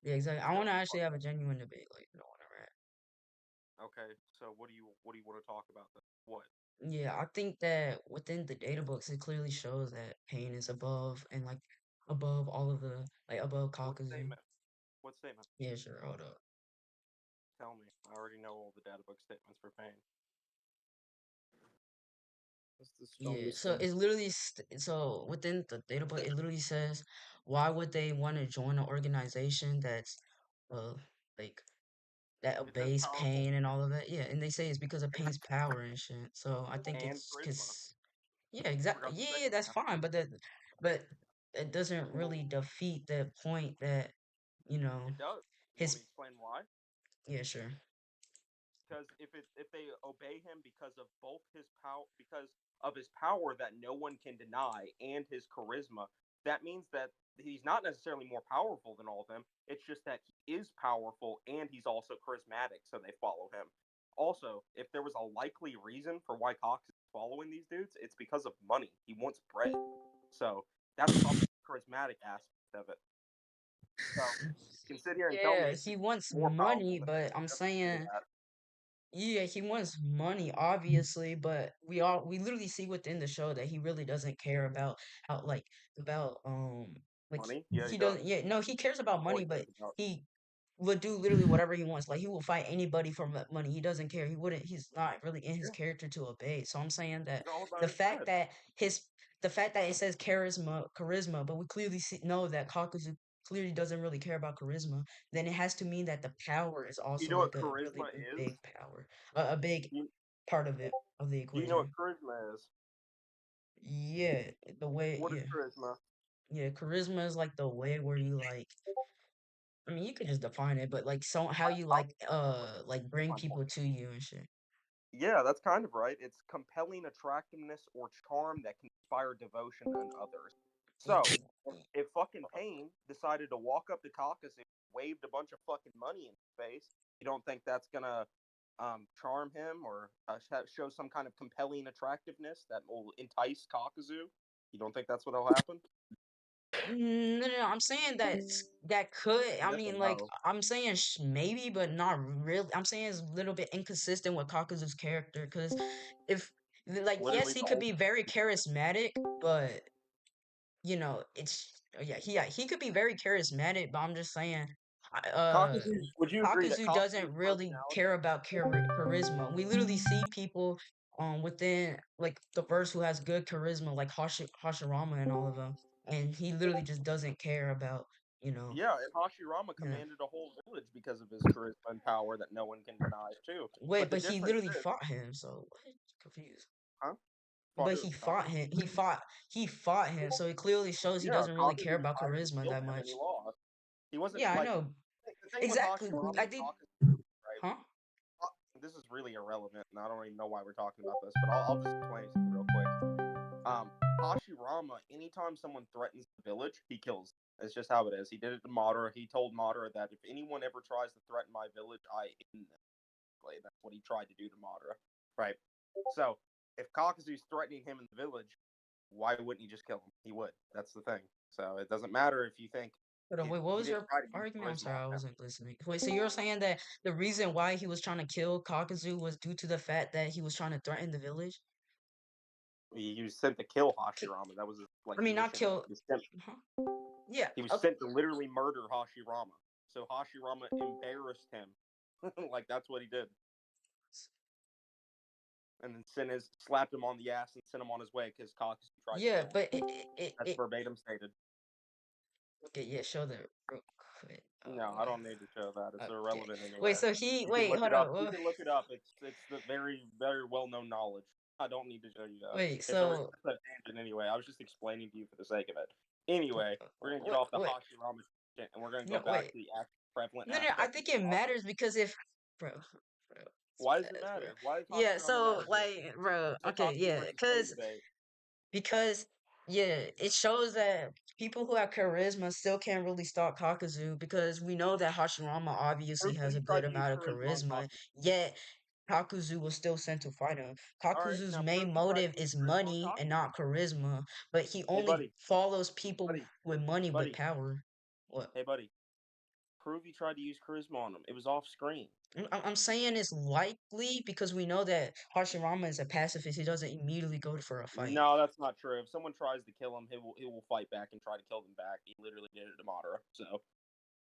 Yeah, exactly. I So want to actually have a genuine debate, like, whatever. okay, so what do you want to talk about then? What? Yeah, I think that within the data books, it clearly shows that Pain is above and like above all of the like above What Kakuzu. statement? What statement? Yeah, sure. Hold up. Tell me. I already know all the data book statements for pain. What's the Yeah, strongest so thing? it literally so within the data book, it literally says why would they want to join an organization that's uh like that It says obeys powerful Pain and all of that. Yeah, and they say it's because of Pain's power and shit. So I think and it's charisma. because yeah, You exactly. forgot the Yeah, second that's half. fine, but it doesn't really defeat the point that you know It does. You want his me to explain why? yeah, sure. Because if they obey him because of both his power, because of his power that no one can deny, and his charisma, that means that he's not necessarily more powerful than all of them. It's just that he is powerful and he's also charismatic, so they follow him. Also, if there was a likely reason for why Cox is following these dudes, it's because of money. He wants bread, so that's probably the charismatic aspect of it. So you can sit here and tell me Yeah, it's he because wants he's more money, powerful than them. but I'm It doesn't say saying that. yeah, he wants money, obviously, but we literally see within the show that he really doesn't care about how about like Money? Yeah, he he doesn't does. yeah, no, he cares about That's all money, he but cares about. he would do literally whatever he wants. Like he will fight anybody for money. He doesn't care. He wouldn't. He's not really in his Yeah, character to obey. So I'm saying that it's all about the his fact bread. that his the fact that it says charisma, but we clearly know that Kakuzu clearly doesn't really care about charisma. Then it has to mean that the power is You also know what like a charisma really is? big power, a big You, part of it of the do you know what equation. charisma is? Yeah, the way. What is Yeah, charisma? yeah. Charisma is like the way where you like I mean, you could just define it, but like so how you like bring My people point. to you and shit. Yeah, that's kind of right. It's compelling attractiveness or charm that can inspire devotion in others. So, if fucking Pain decided to walk up to Caucus and waved a bunch of fucking money in his face, you don't think that's gonna charm him or show some kind of compelling attractiveness that will entice Kakuzu? You don't think that's what'll happen? No, no, no, I'm saying that that could. I Yes or mean, like no? I'm saying maybe, but not really. I'm saying it's a little bit inconsistent with Kakazu's character because if like yes, Literally he the could only be very charismatic, but it's yeah, he could be very charismatic, but I'm just saying, Kakuzu's. Would you agree that Kakuzu doesn't Kakuzu's really personality? care about charisma. We literally see people within like the verse who has good charisma, like Hashirama and all of them, and he literally just doesn't care about you know Yeah, and Hashirama you know. commanded a whole village because of his charisma and power that no one can deny too. But Wait, the but he difference literally is, fought him, so what? Confused. huh? Fought But who? he fought Kakuzu? him. He fought him, so it clearly shows he Yeah, doesn't really care Kakuzu about tried to charisma kill that him and he much. lost. He wasn't Yeah, I like know the thing with exactly. Hashirama I and think, Kakuzu, right? huh? This is really irrelevant, and I don't even know why we're talking about this, but I'll just explain it real quick. Hashirama, anytime someone threatens the village, he kills them. It's just how it is. He did it to Madara. He told Madara that if anyone ever tries to threaten my village, I end them. That's what he tried to do to Madara, right? So, if Kakazu's threatening him in the village, why wouldn't he just kill him? He would. That's the thing. So it doesn't matter if you think Hold on, wait, what he was didn't your try to use argument? I'm charisma sorry, on I him. wasn't listening. Wait, so you're saying that the reason why he was trying to kill Kakuzu was due to the fact that he was trying to threaten the village? He was sent to kill Ki- Hashirama. That was his I like mean, not mission. kill. Huh? Yeah. He was Okay. sent to literally murder Hashirama. So Hashirama embarrassed him. Like that's what he did. And then slapped him on the ass and sent him on his way because Kakashi tried to Yeah, kill him. but That's verbatim stated. okay, yeah, show that real quick. No, I don't need to show that. It's Okay. irrelevant Wait, anyway. so he You can wait, look hold it up. on. You can look it up. It's the very well known knowledge. I don't need to show you that. Wait, It's so a tangent anyway. I was just explaining to you for the sake of it. Anyway, we're gonna get wait, off the wait, Hashirama shit and we're gonna go no, back wait. to the prevalent No, no, I aspect of think it Chakra. matters because if, bro, Why does it bro. matter? Why does Yeah, Hashirama so matter here? like, bro, Let's okay, talk to yeah, versus Pain debate. because yeah, it shows that people who have charisma still can't really stop Kakuzu because we know that Hashirama obviously Prove that has he a tried good to use amount of charisma on charisma, Kakuzu. yet Kakuzu was still sent to fight him. All right, Kakuzu's now prove main he tried motive to use is charisma on money and Kakuzu. not charisma, but he Hey, only buddy, follows people buddy, with money with buddy. power. What? Hey, buddy. Prove he tried to use charisma on him. It was off screen. I'm saying it's likely because we know that Hashirama is a pacifist. He doesn't immediately go for a fight. No, that's not true. If someone tries to kill him, he will fight back and try to kill them back. He literally did it to Madara, so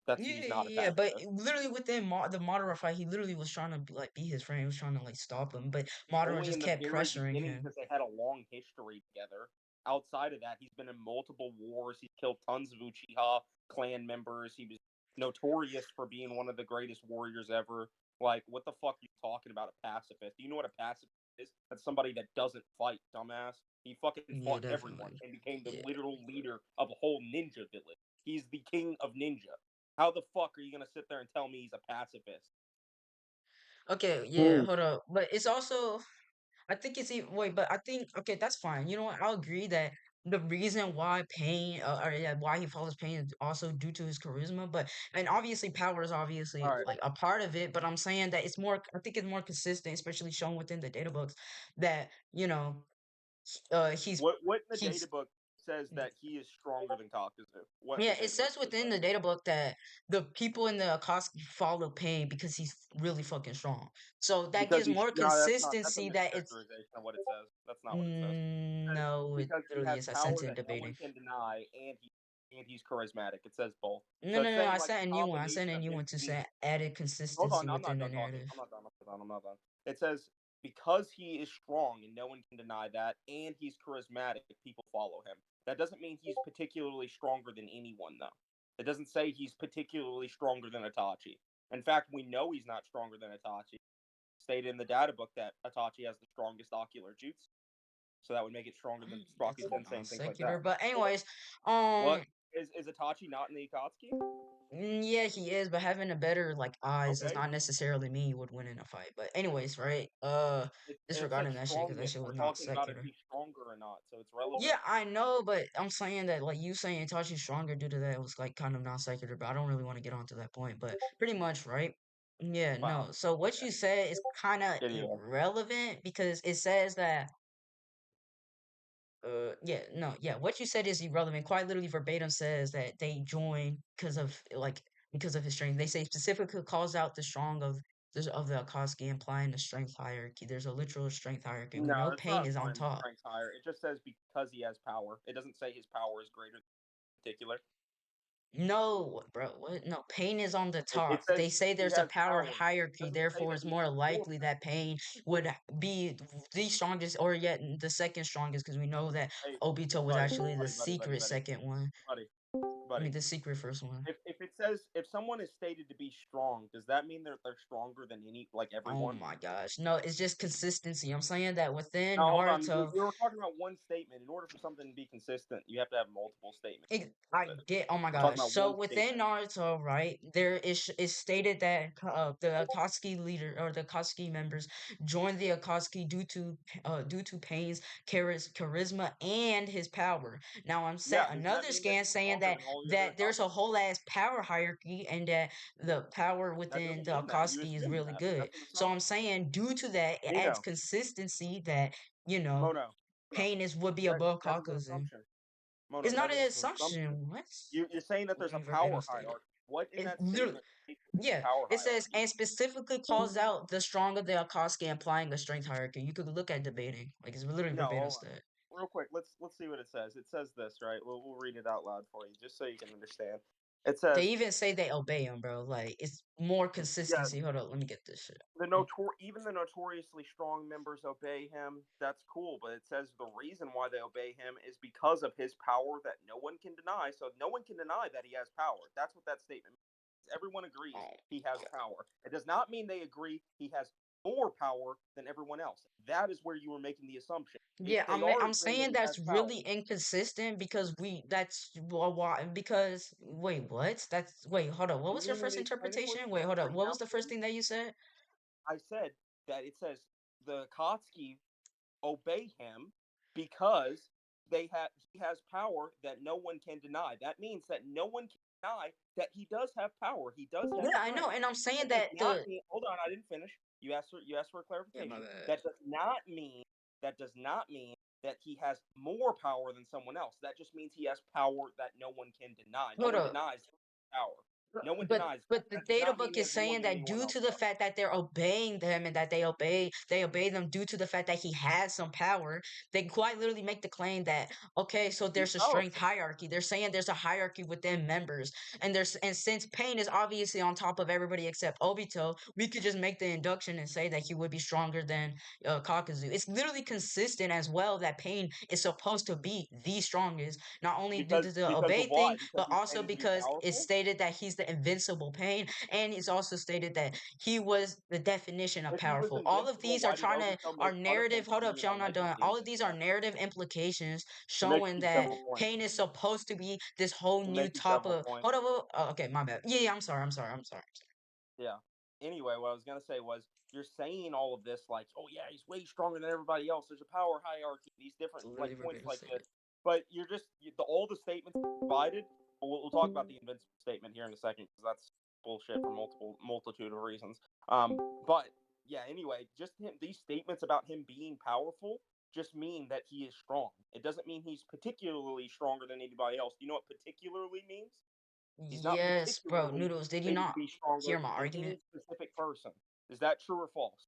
that's Yeah, he's not a yeah, but pacifist. literally within the Madara fight, he literally was trying to like be his friend. He was trying to like stop him, but Madara Only just in the kept very pressuring beginning him. because they had a long history together. Outside of that, he's been in multiple wars. He's killed tons of Uchiha clan members. He was notorious for being one of the greatest warriors ever. Like, what the fuck are you talking about? A pacifist? Do you know what a pacifist is? That's somebody that doesn't fight, dumbass. He fucking Yeah, fought everyone definitely. and became the Yeah. literal leader of a whole ninja village. He's the king of ninja. How the fuck are you gonna sit there and tell me he's a pacifist? Okay, yeah, Mm. hold up. But it's also I think it's even wait, but I think okay, that's fine. You know what? I'll agree that the reason why Pain or yeah, why he follows Pain is also due to his charisma, but and obviously power is obviously All right. like a part of it, but I'm saying that it's more I think it's more consistent, especially shown within the data books that, he's What in the data he's book says that he is stronger than Kakuzu? What in yeah, the it data book says says within that? the data book that the people in the Akatsuki follow Pain because he's really fucking strong. So that Because gives he's more no, that's a consistency that it's mischaracterization of what it says. That's not what it says. It says no, it because he literally has is. I sent power it in that no one debating. can deny, and he's charismatic. It says both. No, So no, it's no. saying I like sent a a new one. I sent combination a of new him one to being. say added Hold consistency on, I'm within not the done talking. narrative. I'm not done. It says because he is strong and no one can deny that, and he's charismatic, people follow him. That doesn't mean he's particularly stronger than anyone, though. It doesn't say he's particularly stronger than Itachi. In fact, we know he's not stronger than Itachi. Stated in the data book that Itachi has the strongest ocular jutsu, so that would make it stronger than Rocky That's Sensei non and things like secular. that. But anyways, What is Itachi not in the Akatsuki? yeah, he is. But having a better like eyes does Okay, not necessarily mean you would win in a fight. But anyways, right? it said Disregarding that shit because that strongest. shit We're was not talking about if secular. he's stronger or not, so it's relevant. Yeah, I know, but I'm saying that like you saying Itachi's stronger due to that was like kind of non secular, but I don't really want to get onto that point. But pretty much, right? Yeah, Wow. no. So what Okay. you said is kind of Anyway, irrelevant because it says that yeah, no, yeah, what you said is irrelevant. Quite literally verbatim says that they join because of his strength. They say specifically calls out the strong of the Akatsuki, implying the strength hierarchy. There's a literal strength hierarchy. We no, know it's Pain not is on implying the top. strength higher. It just says because he has power. It doesn't say his power is greater than particular. No, bro, what? No, Pain is on the It top. They says say he there's a has power power. It hierarchy, doesn't say therefore that it's he has more more likely that Pain would be the strongest or yet the second strongest because we know that power. Hey, Obito was buddy, actually the buddy, buddy, buddy, secret buddy, second one. buddy, I mean, buddy. the secret first one. If it says if someone is stated to be strong, does that mean they're stronger than any like Oh everyone? my gosh. No, it's just consistency. I'm saying that within Now hold on. We Naruto, we were talking about one statement. In order for something to be consistent, you have to have multiple statements. I get. Oh my We're talking gosh. about So one within statement. Naruto, right, there is stated that the Akatsuki leader or the Akatsuki members joined the Akatsuki due to Pain's charisma and his power. Now I'm saying Yeah, does that another mean that scan he's saying stronger that than all the other that there's a Akatsuki? whole ass power hierarchy and that the power That within doesn't the mean that. You Akatsuki is assume really that. good. That's an So I'm assumption. saying due to that, it adds Nino, consistency that you know Mono, Mono. Pain is would be That above that is an Kakuzu. assumption. Mono, It's not that an is an assumption. assumption. What? You're saying that Let there's a me verbatim power state it. hierarchy. What in It's that literally, statement states that there's a yeah. power It says hierarchy? and specifically calls out the stronger the Akatsuki, implying a strength hierarchy. You could look at debating, like it's literally No, verbatim hold on. stat. Real quick, let's see what it says. It says this, right? We'll read it out loud for you, just so you can understand. It They says, even say they obey him, bro. Like it's more yeah, consistency. Hold up, let me get this shit. even the notoriously strong members obey him. That's cool, but it says the reason why they obey him is because of his power that no one can deny. So no one can deny that he has power. That's what that statement means. Everyone agrees Oh, he has power. It does not mean they agree he has more power than everyone else. That is where you were making the assumption. If yeah, they I'm are agreeing that saying he has that's power, really inconsistent because that's why because wait what that's wait hold up what do was you your need me first to explain it for interpretation? you? Wait, hold up, Break what was down the for first you? thing that you said? I said that it says the Kotsky obey him because he has power that no one can deny. That means that no one can deny that he does have power. He does have Yeah, I know, strength. and I'm saying That does that not the mean. Hold on, I didn't finish. You asked for a yeah my clarification. bad. That does not mean that he has more power than someone else. That just means he has power that no one can deny. No Hold one up. denies power. No one But denies that. but the That does data not mean book he is has more saying than that anyone due else to the does. fact that they're obeying them and that they obey them due to the fact that he has some power, they quite literally make the claim that okay, so He's there's a strength powerful. hierarchy. They're saying there's a hierarchy within members, and since Pain is obviously on top of everybody except Obito, we could just make the induction and say that he would be stronger than Kakuzu. It's literally consistent as well that Pain is supposed to be the strongest, not only due to the Because of obey why? thing, Because but he's also stated to be because it's powerful. stated that he's the invincible Pain, and it's also stated that he was the definition of If he was powerful. All of invincible, these are why did trying to Obito are make fun of him narrative. for Hold up, being y'all not done. allegedly All of these are invincible? narrative implications You're showing making that several points. Pain is supposed to be this whole You're new making top several of. points. Hold up. Oh, okay, my bad. Yeah, I'm sorry. I'm sorry. I'm sorry. Yeah. Anyway, what I was gonna say was you're saying all of this like, oh yeah, he's way stronger than everybody else. There's a power hierarchy. These different It's like literally points verbatim like this, statement. but you're just all the statements provided. We'll talk about the invincible statement here in a second because that's bullshit for multitude of reasons. But yeah. Anyway, just these statements about him being powerful just mean that he is strong. It doesn't mean he's particularly stronger than anybody else. Do you know what particularly means? He's not Yes, bro. particularly Noodles, did you stated to not be stronger hear my than argument? any specific person. Is that true or false?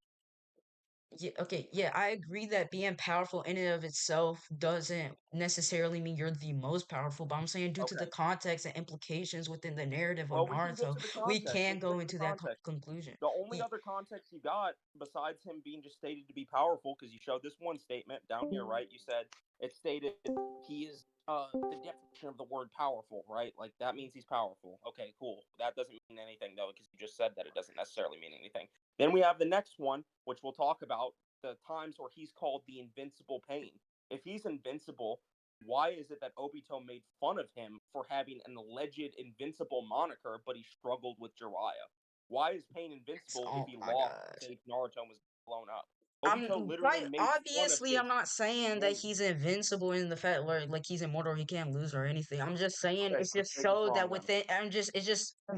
Yeah, okay, yeah, I agree that being powerful in and of itself doesn't necessarily mean you're the most powerful, but I'm saying due to the Okay. context and implications within the narrative of Well, we can get Naruto, to the we context. We can can get go to the into that context. conclusion. The only Yeah. other context you got besides him being just stated to be powerful, because you showed this one statement down here, right? You said it stated he is the definition of the word powerful, right? Like that means he's powerful. Okay, cool. That doesn't mean anything though, because you just said that it doesn't necessarily mean anything. Then we have the next one, which we'll talk about the times where he's called the invincible pain. If he's invincible, why is it that Obito made fun of him for having an alleged invincible moniker, but he struggled with Jiraiya? Why is Pain invincible if Oh he my lost God. to save Naruto and was blown up? Obito I'm literally quite made fun of obviously his I'm not saying that name. he's invincible in the fact where like he's immortal, he can't lose or anything. I'm just saying Okay, it's so just say he's so that wrong then. within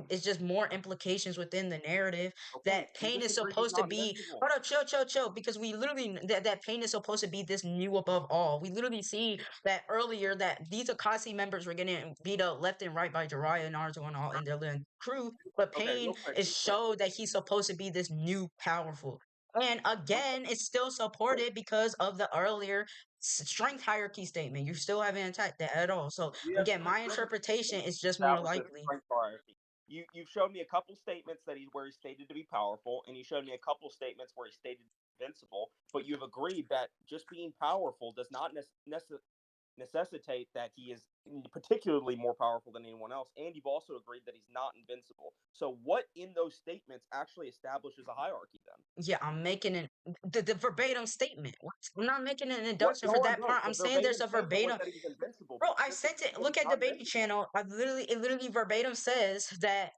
it's just more implications within the narrative Okay, that you Pain just is agreed he's supposed to not be. invincible. Hold up, chill, because we literally that Pain is supposed to be this new above all. We literally see that earlier that these Akatsuki members were getting beat up left and right by Jiraiya, Naruto, and all and their little crew, but Okay, Pain is real quick, showed that he's supposed to be this new powerful. And real again, it's still quick. supported because of the earlier strength hierarchy statement. You still haven't attacked that at all. So again, my We haven't interpretation is just more established this likely. strength hierarchy. You've showed me a couple statements that he's stated to be powerful, and you showed me a couple statements where he's stated to be invincible. But you've agreed that just being powerful does not necessitate that he is particularly more powerful than anyone else, and you've also agreed that he's not invincible. So, what in those statements actually establishes a hierarchy then? Yeah, I'm making the verbatim statement. What? I'm not making an What? induction for Hold on, that bro. part. The I'm saying there's verbatim a statement was verbatim. that he was invincible, Bro, but I sent specifically it. that Look he's at the not baby invincible. channel. It literally verbatim says that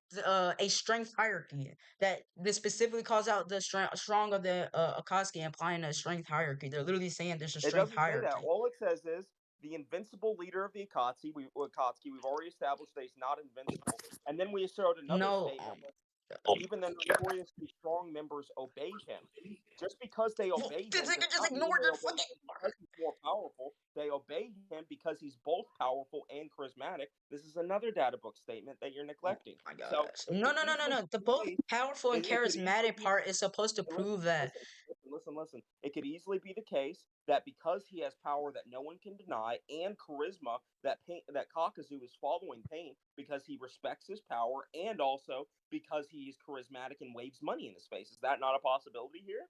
a strength hierarchy that this specifically calls out the strong of the Akatsuki implying a strength hierarchy. They're literally saying there's a It strength doesn't say that. hierarchy. All it says is the invincible leader of the Akatsuki. We've already established that he's not invincible, and then we showed another No, statement where even the notoriously strong members obey him. Just because they well, obey this him does nigga just not mean ignored they the obey fucking him because part. he's more powerful. They obey him because he's both powerful and charismatic. This is another data book statement that you're Oh neglecting. my So gosh. it No, could no, no, no, easily no. be The the both case. powerful and It could easily charismatic be part is supposed to listen, prove that. listen. It could easily be the case that because he has power that no one can deny and charisma that Kakuzu is following Pain because he respects his power and also because he's charismatic and waves money in his face. Is that not a possibility here?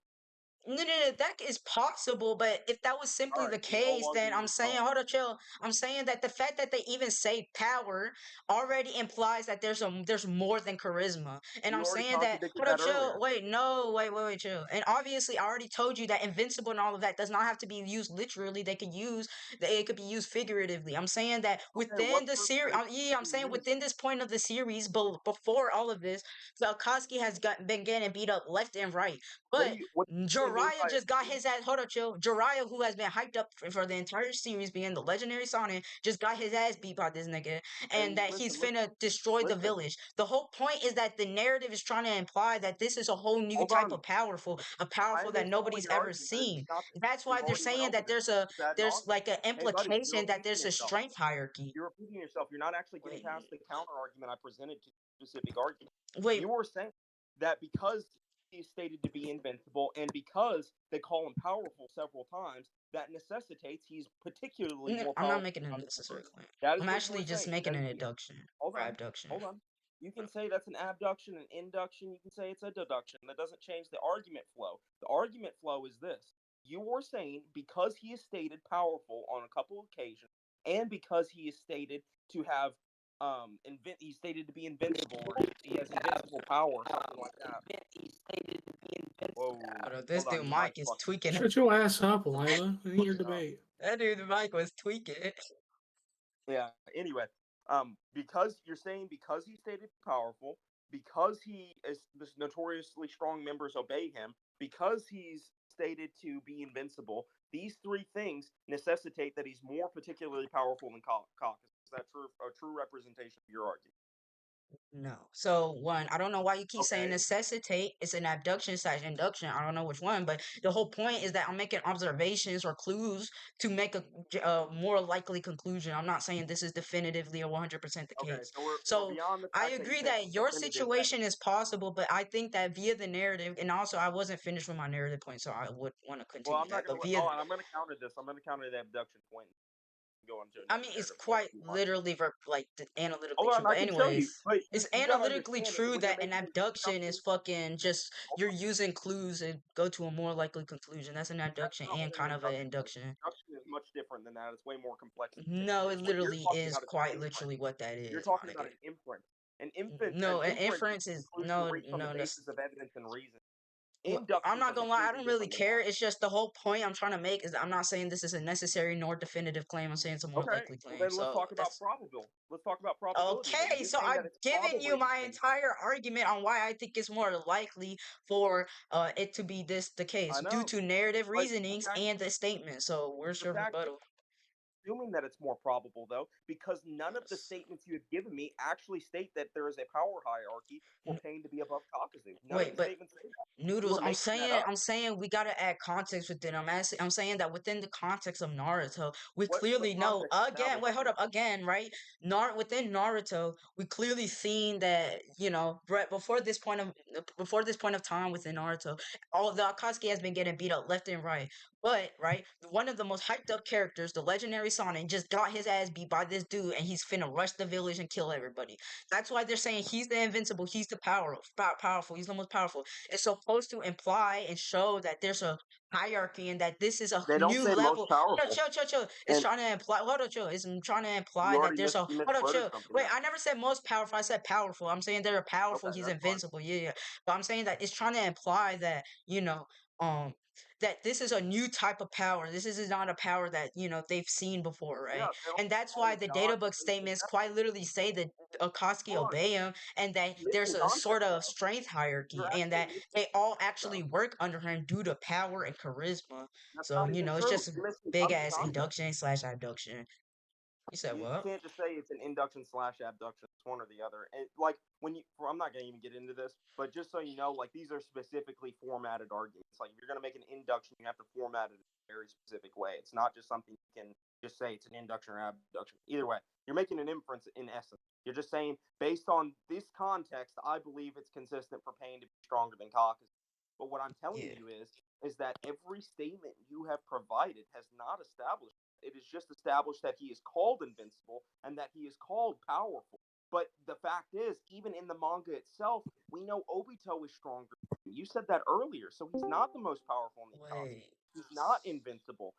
No, no, no, that is possible, but if that was All simply right, the then I'll case, then argue with I'm it. saying, hold on, chill. I'm saying that the fact that they even say power already implies that there's more than charisma. And You I'm already saying that, contradicted hold on, that chill. earlier. Wait, no, wait, chill. And obviously, I already told you that invincible and all of that does not have to be used literally. It could be used figuratively. I'm saying that Okay, within what the proof series, that it yeah, I'm can be saying used? within this point of the series, before all of this, Akatsuki has been getting beat up left and right. But What do you really mean Jiraiya by just got his ass. Hold up, chill. Jiraiya, who has been hyped up for the entire series, being the legendary Sonic, just got his ass beat by this nigga, and and that he's finna destroy the listen. village. The whole point is that the narrative is trying to imply that this is a whole new Hold type on. of powerful, a I powerful that understand what nobody's your ever argument is. seen. It's not. That's why We've they're already went saying over that this. It's ad there's nauseum. like an Hey, buddy, you're implication that repeating there's a yourself. strength hierarchy. You're repeating yourself. You're not actually getting Wait, past the counter argument I presented to you. specific argument. Wait, You are saying that because he is stated to be invincible and because they call him powerful several times, that necessitates he's particularly more I'm not powerful making a than the other necessary person. claim. That is I'm what you actually were just saying. making That is an what you, abduction hold or on, abduction. hold on. You can say that's an abduction, an induction. You can say it's a deduction. That doesn't change the argument flow. The argument flow is this: you are saying because he is stated powerful on a couple of occasions, and because he is stated to have he's stated to be invincible, or he has invincible power, or something like that. Whoa, This hold on, dude your mic Mike is fucking. tweaking. Shut your ass up, Your mic Lila. is We need your fucking up. debate. That dude Mike was tweaking. Yeah. Anyway, because you're saying because he's stated powerful, because he is this notoriously strong members obey him, because he's stated to be invincible. These three things necessitate that he's more particularly powerful than Caucus. Is that true? A true representation of your argument? No. So one, I don't know why you keep saying Okay. necessitate. It's an abduction slash induction. I don't know which one, but the whole point is that I'm making observations or clues to make a more likely conclusion. I'm not saying this is definitively or 100% the Okay. case. So we're So beyond the I fact that you agree think that it's your definitive. That situation is possible, but I think that via the narrative, and also I wasn't finished with my narrative point, so I would want to well, continue I'm not that. gonna But via, hold on. I'm gonna counter this. I'm gonna counter the abduction point. Go on to I another mean, it's narrative point quite if you want. literally like analytically Hold true. on, I But can show you. anyways, But it's you gotta analytically understand true when you're that an making an abduction is induction. fucking just Hold you're on. using clues and go to a more likely conclusion. That's an That's abduction not and what an kind of an induction is. induction. Induction is much different than that. It's way more complex and No, it sophisticated. What you're literally talking is about is an quite inference. literally what that You're is, my talking about nigga. an inference. An No, an inference is inference a is conclusion reached on the no. basis of evidence and reason. Well, I'm Inductions not are gonna lie, I completely don't really different than care. that. It's just the whole point I'm trying to make is that I'm not saying this is a necessary nor definitive claim. I'm saying it's a more Okay, likely well claim. then let's So talk about that's probable. Let's talk about probability. Then okay. you're So saying that I've it's given you probably the my same. entire argument on why I think it's more likely for it to be the case I due know, to narrative but the reasonings fact and the statement. So where's the your fact rebuttal? assuming that it's more probable though, because none of the Yes. statements you have given me actually state that there is a power hierarchy for N- pain to be above Caucasus. None of Wait, the but statements say that. You Noodles, are making that up. I'm saying we gotta add context within. I'm saying that within the context of Naruto, we What clearly know context again. Wait, establishes hold this? up, again, right? Within Naruto, we clearly seen that right before this point of time within Naruto, all of the Akatsuki has been getting beat up left and right. But right, one of the most hyped up characters, the legendary Sonic, just got his ass beat by this dude, and he's finna rush the village and kill everybody. That's why they're saying he's the invincible, he's the powerful, he's the most powerful. It's supposed to imply and show that there's a hierarchy and that this is a They don't new say most level. Hold up, powerful, chill. It's and trying to imply. Hold up, chill. It's trying to you imply that already there's a. you Hold up, misquoted chill. something Wait, there. I never said most powerful. I said powerful. I'm saying they're powerful. Okay, He's that's fine. invincible. Yeah. But I'm saying that it's trying to imply that um, that this is a new type of power. This is not a power that they've seen before, right? Yeah, they And also that's call why him a the god data book because he's statements quite indefinite. literally say that Akatsuki Hold on, obey him and that you're there's missing a sort context of though. strength You're hierarchy and actually that missing they all context though. actually work under him due to power and charisma. That's So, not even it's true. just a You're missing big ass context. induction slash abduction. You said You what? can't just say it's an induction slash abduction. It's one or the other. And like when you, I'm not gonna even get into this, but just so you know, like these are specifically formatted arguments. Like if you're gonna make an induction, you have to format it in a very specific way. It's not just something you can just say it's an induction or abduction. Either way, you're making an inference in essence. You're just saying based on this context, I believe it's consistent for pain to be stronger than Caucasus. But what I'm telling Yeah. you is that every statement you have provided has not established. It is just established that he is called invincible and that he is called powerful. But the fact is, even in the manga itself, we know Obito is stronger. You said that earlier, so he's not the most powerful in the Akatsuki. Wait. He's not invincible.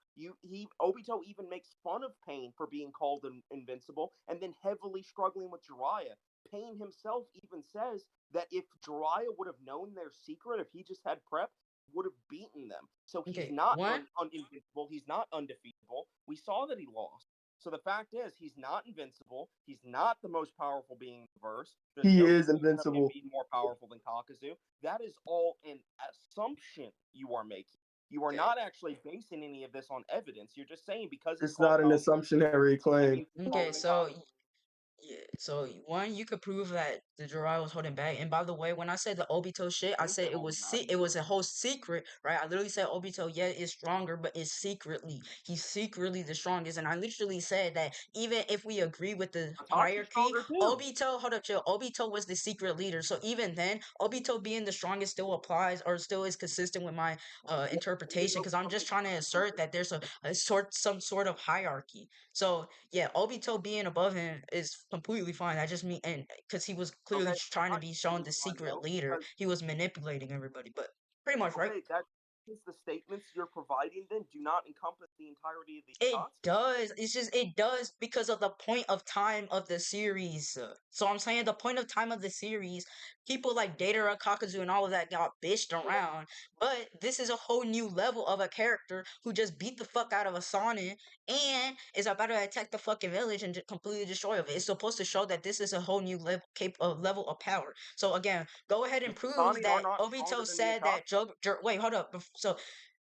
Obito even makes fun of Pain for being called invincible, and then heavily struggling with Jiraiya. Pain himself even says that if Jiraiya would have known their secret, if he just had prep, would have beaten them. So he's Okay. not One. invincible. He's not undefeatable. We saw that he lost. So the fact is, he's not invincible. He's not the most powerful being in the verse. There's He no is description of him invincible. being more powerful than Kakazu. That is all an assumption you are making. You are Okay. not actually basing any of this on evidence. You're just saying because he's It's called not an powerful, assumptionary that claim. means he's stronger Okay. than So Kakazu. Yeah, so one, you could prove that the Jiraiya was holding back. And by the way, when I said the Obito shit, I I didn't say said holding back. it was a whole secret, right? I literally said Obito, yeah, is stronger, but is secretly he's secretly the strongest. And I literally said that even if we agree with the Itachi's hierarchy, stronger too. Obito, hold up, chill. Obito was the secret leader, so even then, Obito being the strongest still applies or still is consistent with my Yeah, interpretation. Obito Because I'm just fucking trying to assert that there's some sort of hierarchy. So yeah, Obito being above him is completely fine. I just mean, and because he was clearly okay, trying to not be shown the completely fine secret though, leader, because he was manipulating everybody. But pretty much, right? okay, that is the statements you're providing then do not encompass the entirety of the It Akatsuki. does. It's just it does because of the point of time of the series. So I'm saying the point of time of the series, people like Datara, Kakazu, and all of that got bitched around. But this is a whole new level of a character who just beat the fuck out of a Sonic and is about to attack the fucking village and completely destroy it. It's supposed to show that this is a whole new level of power. So again, go ahead and The prove Sani are that not stronger Obito than the said that Akatsuki. Wait, hold up. So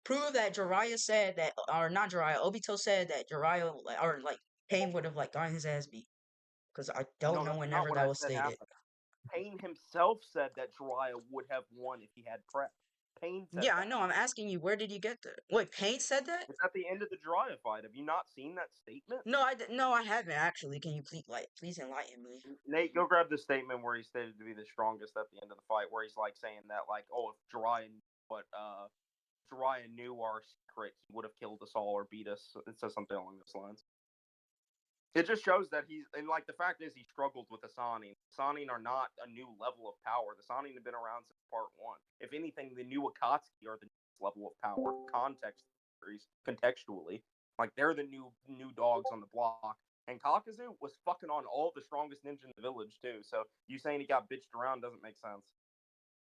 prove that Jiraiya said that, or not Jiraiya, Obito said that Jiraiya, or like, Pain would have, like, gotten his ass beat. Because I don't No, know that's not whenever what that I was said stated. happened. Pain himself said that Jiraiya would have won if he had prep. Pain said Yeah, I that. know, I'm asking you, where did you get that? Wait, Pain said that? It's at the end of the Jiraiya fight. Have you not seen that statement? No, I haven't actually. Can you please enlighten me? Nate, go grab the statement where he's stated to be the strongest at the end of the fight, where he's like saying that, like, oh, if Jiraiya knew what Jiraiya knew our secret, he would have killed us all or beat us. It says something along those lines. It just shows that he's, and like the fact is he struggled with the Sanin. Sanin are not a new level of power. The Sanin have been around since part one. If anything, the new Akatsuki are the next level of power. Contextually, like they're the new dogs on the block. And Kakazu was fucking on all the strongest ninja in the village too. So you saying he got bitched around doesn't make sense.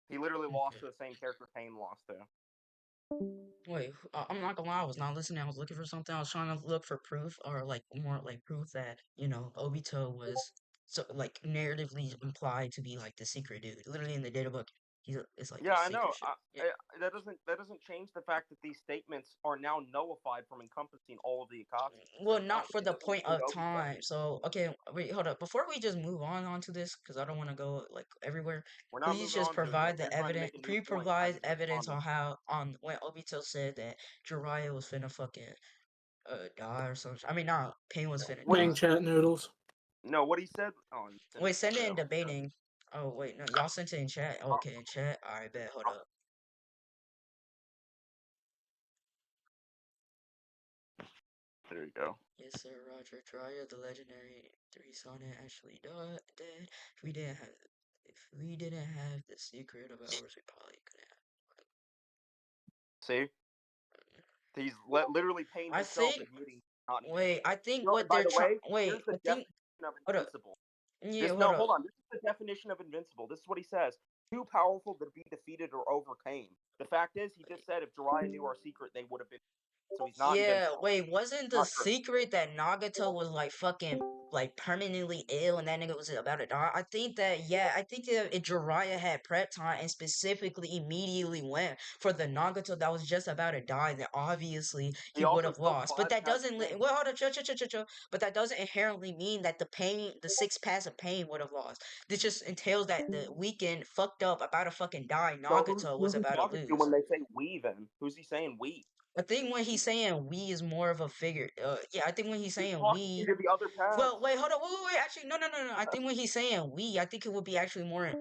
He literally lost Okay. to the same character Pain lost to. Wait, I'm not gonna lie, I was not listening. I was looking for something. I was trying to look for proof, or like more like proof that, Obito was so like narratively implied to be like the secret dude. Literally in the data book, it's like Yeah, a I know. secret shit. Yeah. That doesn't change the fact that these statements are now nullified from encompassing all of the Akatsuki. Well, So no, not for it the doesn't point include of Obito. time. So, okay, wait, hold up. Before we just move on onto this, because I don't want to go like everywhere. We're not Please moving just on to it yet. provide You're the trying to evidence. make a new Please point, and I provide just evidence responded. on how on when Obito said that Jiraiya was finna fucking die or something. I mean, not Pain was finna What he Playing die. chat Noodles. no, what he said. Oh, you sent Wait, it to send it in chat. debating. Oh wait, no, y'all sent it in chat. Okay, in chat. All right, bet. Hold up. There you go. Yes, sir, Roger. Jiraiya, the legendary three Sonnet, actually dead. If we didn't have the secret of ours, we probably could have. See, he's literally Pain I himself think. admitting not knowing. Wait, I think No, and what by they're the trying. way, Wait, here's the I think. definition of Hold up. invincible. Yeah, This hold no, up. hold on. This is the definition of invincible. This is what he says: too powerful to be defeated or overcame. The fact is, he just said if Jiraiya knew our secret, they would have been. So he's not Yeah, invincible. wait, wasn't the Not true. secret that Nagato was like fucking like permanently ill and that nigga was about to die? I think that, yeah, I think that if Jiraiya had prep time and specifically immediately went for the Nagato that was just about to die, then obviously He he would also have killed lost. But five that paths doesn't of pain. well, hold on, chill. But that doesn't inherently mean that the six paths of pain would have lost. This just entails that the weekend fucked up about to fucking die So Nagato was who's he about to talking to lose. when they say we? Then who's he saying we? I think when he's saying we is more of a figure. Yeah, I think when he's He's saying talking we. to the other Well, paths. wait, hold on. Wait. Actually, no. I think when he's saying we, I think it would be actually more,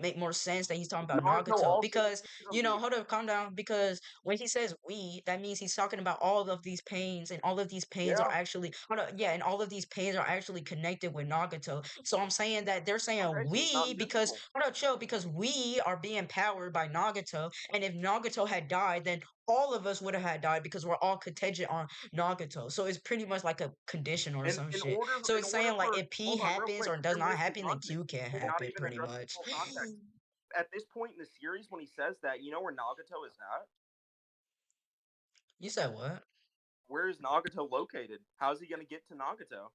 make more sense that he's talking about Naruto Nagato. also Because, believes in the. hold up, calm down. Because when he says we, that means he's talking about all of these pains, and all of these pains are Yeah. actually, hold up, yeah, and all of these pains are actually connected with Nagato. So I'm saying that they're saying Okay, so he's not we because, invincible. hold up, chill, because we are being powered by Nagato. And if Nagato had died, then all of us would have had died because we're all contingent on Nagato. So it's pretty much like a condition or In some in shit. order So in it's order saying like for if P hold on real happens quick, or does you're not missing happen, then context. Q can't You're not happen even pretty addressing much. full context. At this point in the series, when he says that, you know where Nagato is at? You said what? Where is Nagato located? How's he gonna get to Nagato?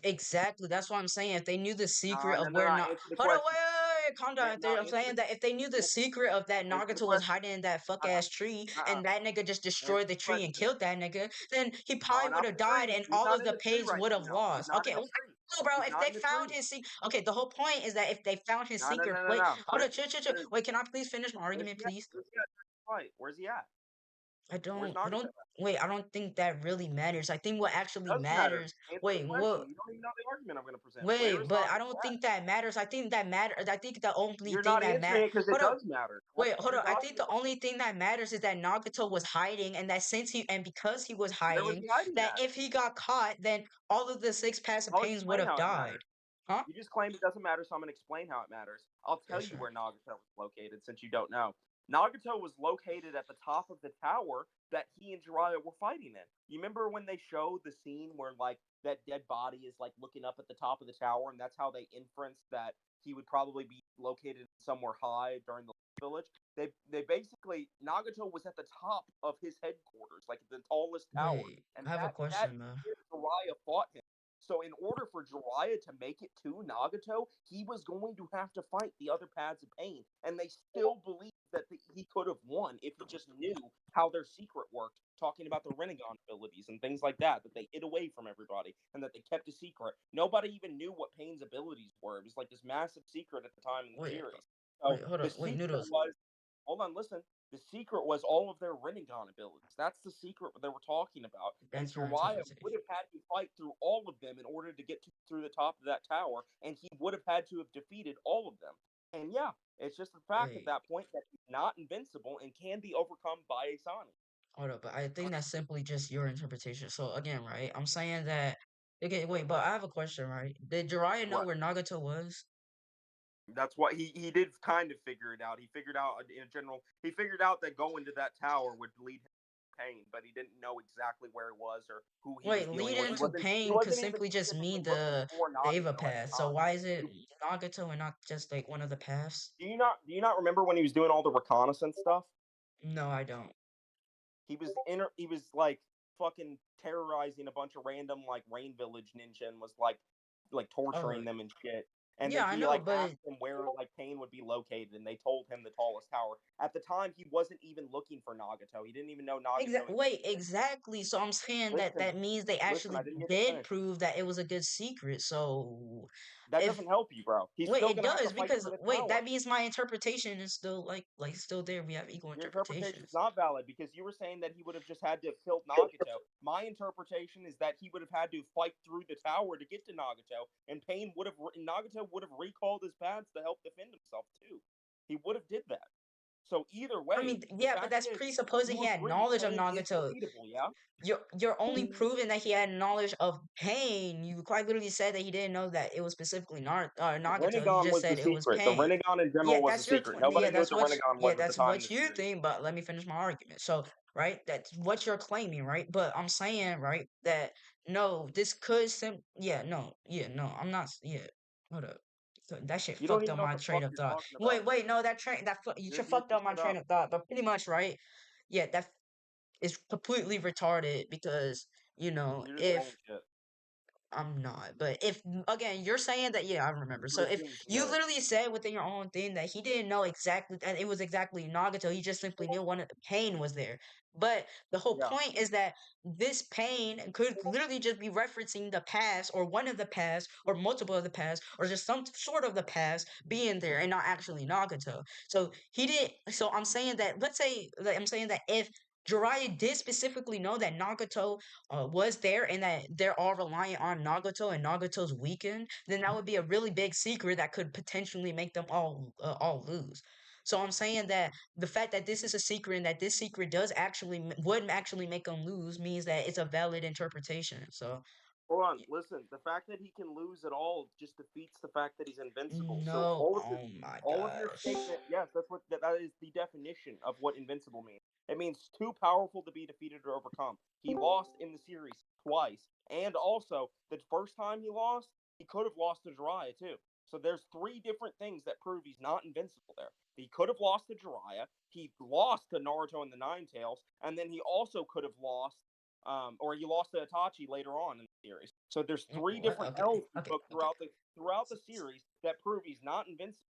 Exactly. That's what I'm saying. If they knew the secret Nah, of no, no, where no. not Answer the hold on, question. calm down. I'm Answer saying that if they knew the the secret of that answer the Nagato was question. hiding in that fuck Uh, ass tree uh, and that nigga just answer destroyed the the tree and question. killed that nigga, then he No, probably would not have the died tree. and He's all not of in the the tree page right would have now. He's lost. not in Okay, the tree. No, bro, He's if not they in the found tree. his secret, okay, the whole point is that if they found his No, no, secret, no, no, wait, no. hold on, chill, chill, chill. Wait, can I please finish my Where's argument, he at? please? Where's he at? Right. Where's he at? Where's I Nagato don't, at? wait, I don't think that really matters. I think what actually Does matter. matters, Answer the wait, question. what, You don't even know the argument I'm going to present. Where wait, is but I Nagato don't at? think that matters. I think that matters. I think the only You're thing not that answering matters, it because it hold up, does matter. That's wait, what hold you're on. I think dodging the the only question. thing that matters is that Nagato was hiding, and that since he and because he was Where was hiding, he hiding that at? if he got caught, then all of the six passive I'll pains would explain have how it died. matters. Huh? You just claimed it doesn't matter, so I'm going to explain how it matters. I'll Yeah, tell you sure. where Nagato was located since you don't know. Nagato was located at the top of the tower that he and Jiraiya were fighting in. You remember when they showed the scene where like that dead body is like looking up at the top of the tower, and that's how they inferenced that he would probably be located somewhere high during the village. They basically Nagato was at the top of his headquarters, like the tallest tower, Wait, and I have a that question, man. Jiraiya fought him. So in order for Jiraiya to make it to Nagato, he was going to have to fight the other paths of pain, and they still believe that he could have won if he just knew how their secret worked. Talking about the Renegon abilities and things like that they hid away from everybody and that they kept a secret. Nobody even knew what Pain's abilities were. It was like this massive secret at the time in the Wait, series. wait, So hold the up. Wait, secret Noodles. was, hold on, listen. The secret was all of their Rinnegan abilities. That's the secret they were talking about. And That's your Jiraiya interpretation. would have had to fight through all of them in order to get through the top of that tower, and he would have had to have defeated all of them. And yeah, it's just the fact at Wait, that point that he's not invincible and can be overcome by a Sonic. hold up. But I think that's simply just your interpretation. So again, right? I'm saying that. Okay, wait, but I have a question, right? Did Jiraiya know What? where Nagato was? That's what he did kind of figure it out. He figured out in general. He figured out that going to that tower would lead him to Pain, but he didn't know exactly where it was or who he was Wait, dealing leading with. into He pain could wasn't even simply just specifically mean looking the for Ava Nagato at the path. So time. why is it Nagato and not just like one of the paths? Do you not remember when he was doing all the reconnaissance stuff? No, I don't. He was like fucking terrorizing a bunch of random like Rain Village ninja and was like Oh, torturing them and shit. And yeah, then I he know, like but asked them where like Pain would be located, and they told him the tallest tower. At the time, he wasn't even looking for Nagato. He didn't even know Nagato wait, existed. exactly. So I'm saying that Listen, that means they listen. I actually didn't get to did finish. prove that it was a good secret. So That if doesn't help you, bro. He's wait, still it gonna have to does fight because for the wait, tower. that means my interpretation is still like still there. We have equal Your interpretation is interpretations. not valid because you were saying that he would have just had to have killed Nagato. My interpretation is that he would have had to fight through the tower to get to Nagato, and Nagato would have recalled his pads to help defend himself too. He would have did that. So either I way, mean, the yeah, but fact that's is, presupposing you he had agree knowledge of Pain is Nagato. defeatable, yeah? You're only proving that he had knowledge of pain. You quite literally said that he didn't know that it was specifically The Nagato. You Renegon just was the said it was secret. The pain. Renegon in Yeah, general was the that's your secret. Nobody yeah, knew what that's the what Renegon yeah, was at the that's time in what the you series. think, but let me finish my argument. So, right, that's what you're claiming, right? But I'm saying, right, that no, this could yeah, no, yeah, no, I'm not yeah. Hold up. So that shit You don't fucked even up know what my the train fuck of you're thought. talking about. Wait, no, you You're should making fucked up my shit train up. of thought. But pretty much, right? Yeah, that is completely retarded because You're just saying if shit. I'm not. But if again, you're saying that, yeah, I remember. So You're if assuming you shit. literally said within your own thing that he didn't know exactly that it was exactly Nagato, he just simply knew one of the pain was there. But the whole Yeah. point is that this pain could literally just be referencing the past or one of the past or multiple of the past or just some sort of the past being there and not actually Nagato. So he did so I'm saying that I'm saying that if Jiraiya did specifically know that Nagato was there and that they're all reliant on Nagato and Nagato's weakened, then that would be a really big secret that could potentially make them all lose. So I'm saying that the fact that this is a secret and that this secret does actually would actually make them lose means that it's a valid interpretation. So Hold on, listen. The fact that he can lose at all just defeats the fact that he's invincible. So no, oh my all of your gosh. statement, yes, that is the definition of what invincible means. It means too powerful to be defeated or overcome. He lost in the series twice, and also the first time he lost, he could have lost to Jiraiya too. So there's three different things that prove he's not invincible there. He could have lost to Jiraiya, he lost to Naruto and the Nine Tails, and then he also could have lost or he lost to Itachi later on in the series. So there's three What? different Okay, L's he okay, took okay. throughout the series that prove he's not invincible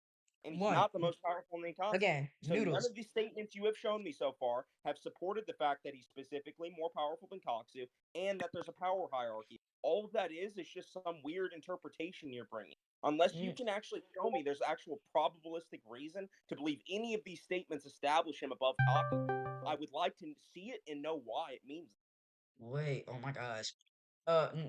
and he's One not the most powerful Ninkatsu. again, So none noodles. of these statements you have shown me so far have supported the fact that he's specifically more powerful than Katsu and that there's a power hierarchy. all of that is just some weird interpretation you're bringing. Unless you Mm, can actually show me there's actual probabilistic reason to believe any of these statements establish him above Taka, I would like to see it and know why it means. wait, oh my gosh.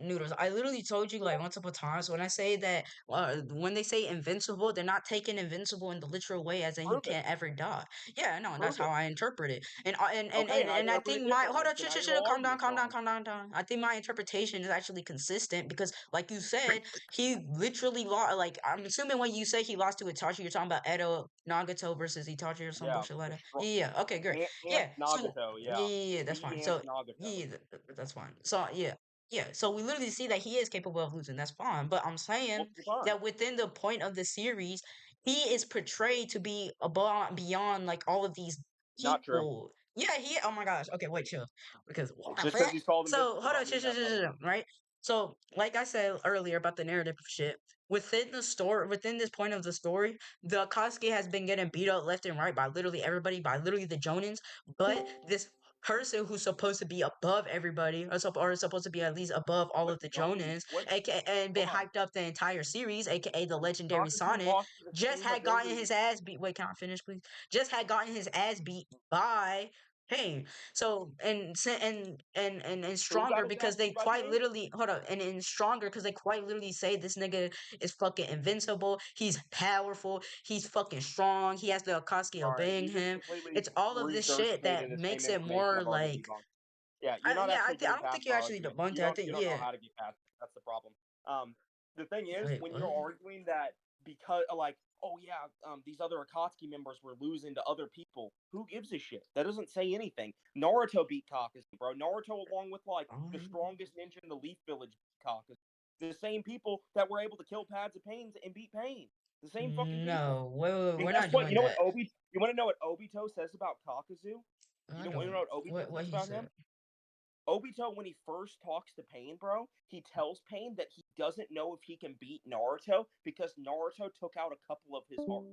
Noodles, I literally told you like multiple times when I say that when they say invincible, they're not taking invincible in the literal way as in he Prove it. can't ever die. Yeah, no, that's Prove how it. I interpret it. And Okay, and I I interpret it think my hold differently. on, So now your whole calm down, argument's wrong. calm down. I think my interpretation is actually consistent because, like you said, he literally lost. Like I'm assuming when you say he lost to Itachi, you're talking about Edo Nagato versus Itachi or some Yeah, bullshit like that. Yeah, yeah. Okay, great. Ant Yeah. So Nagato. Yeah, that's the fine. Ant So Nagato. yeah, that's fine. So yeah, so we literally see that he is capable of losing. That's fine. But I'm saying Multiple times. that within the point of the series, he is portrayed to be above beyond like all of these Not true. people. Yeah, oh my gosh. Okay, wait, chill. Because what the Just because fuck? he's called So invincible hold on, don't mean that, buddy. right? So, like I said earlier about the narrative shit, within the story, within this point of the story, the Akatsuki has been getting beat up left and right by literally everybody, by literally the Jonins. But this person who's supposed to be above everybody, or supposed to be at least above all What of the Jonin? Jonins, What? aka and been Hold on. hyped up the entire series, aka the legendary Kakuzu Sonic, lost to the just same had gotten ability. his ass beat. Wait, can I finish, please? Just had gotten his ass beat by Pain. So and Who stronger got his because ass they beat by quite Pain? literally hold up and stronger because they quite literally say this nigga is fucking invincible. He's powerful. He's fucking strong. He has the Akatsuki All right, obeying you just him. completely It's all of this shit regurgitated that the same makes it information more I've already like debunked. Yeah, you're not yeah. actually I getting don't past think you our actually argument. debunked You it. I don't think you don't know yeah. how to get past it. That's the problem. The thing is, Wait, when you're what? arguing that because like, oh yeah, these other Akatsuki members were losing to other people, who gives a shit? That doesn't say anything. Naruto beat Kakashi, bro. Naruto, along with like the strongest ninja in the Leaf Village, beat Kakashi. The same people that were able to kill Pads of Pain and beat Pain. The same fucking people. No, wait, And we're guess not what? doing You know what that. Obi? You want to know what Obito says about Kakazu? I You don't. know what Obito What says he about said? him? Obito, when he first talks to Pain, bro, he tells Pain that he doesn't know if he can beat Naruto because Naruto took out a couple of his heart.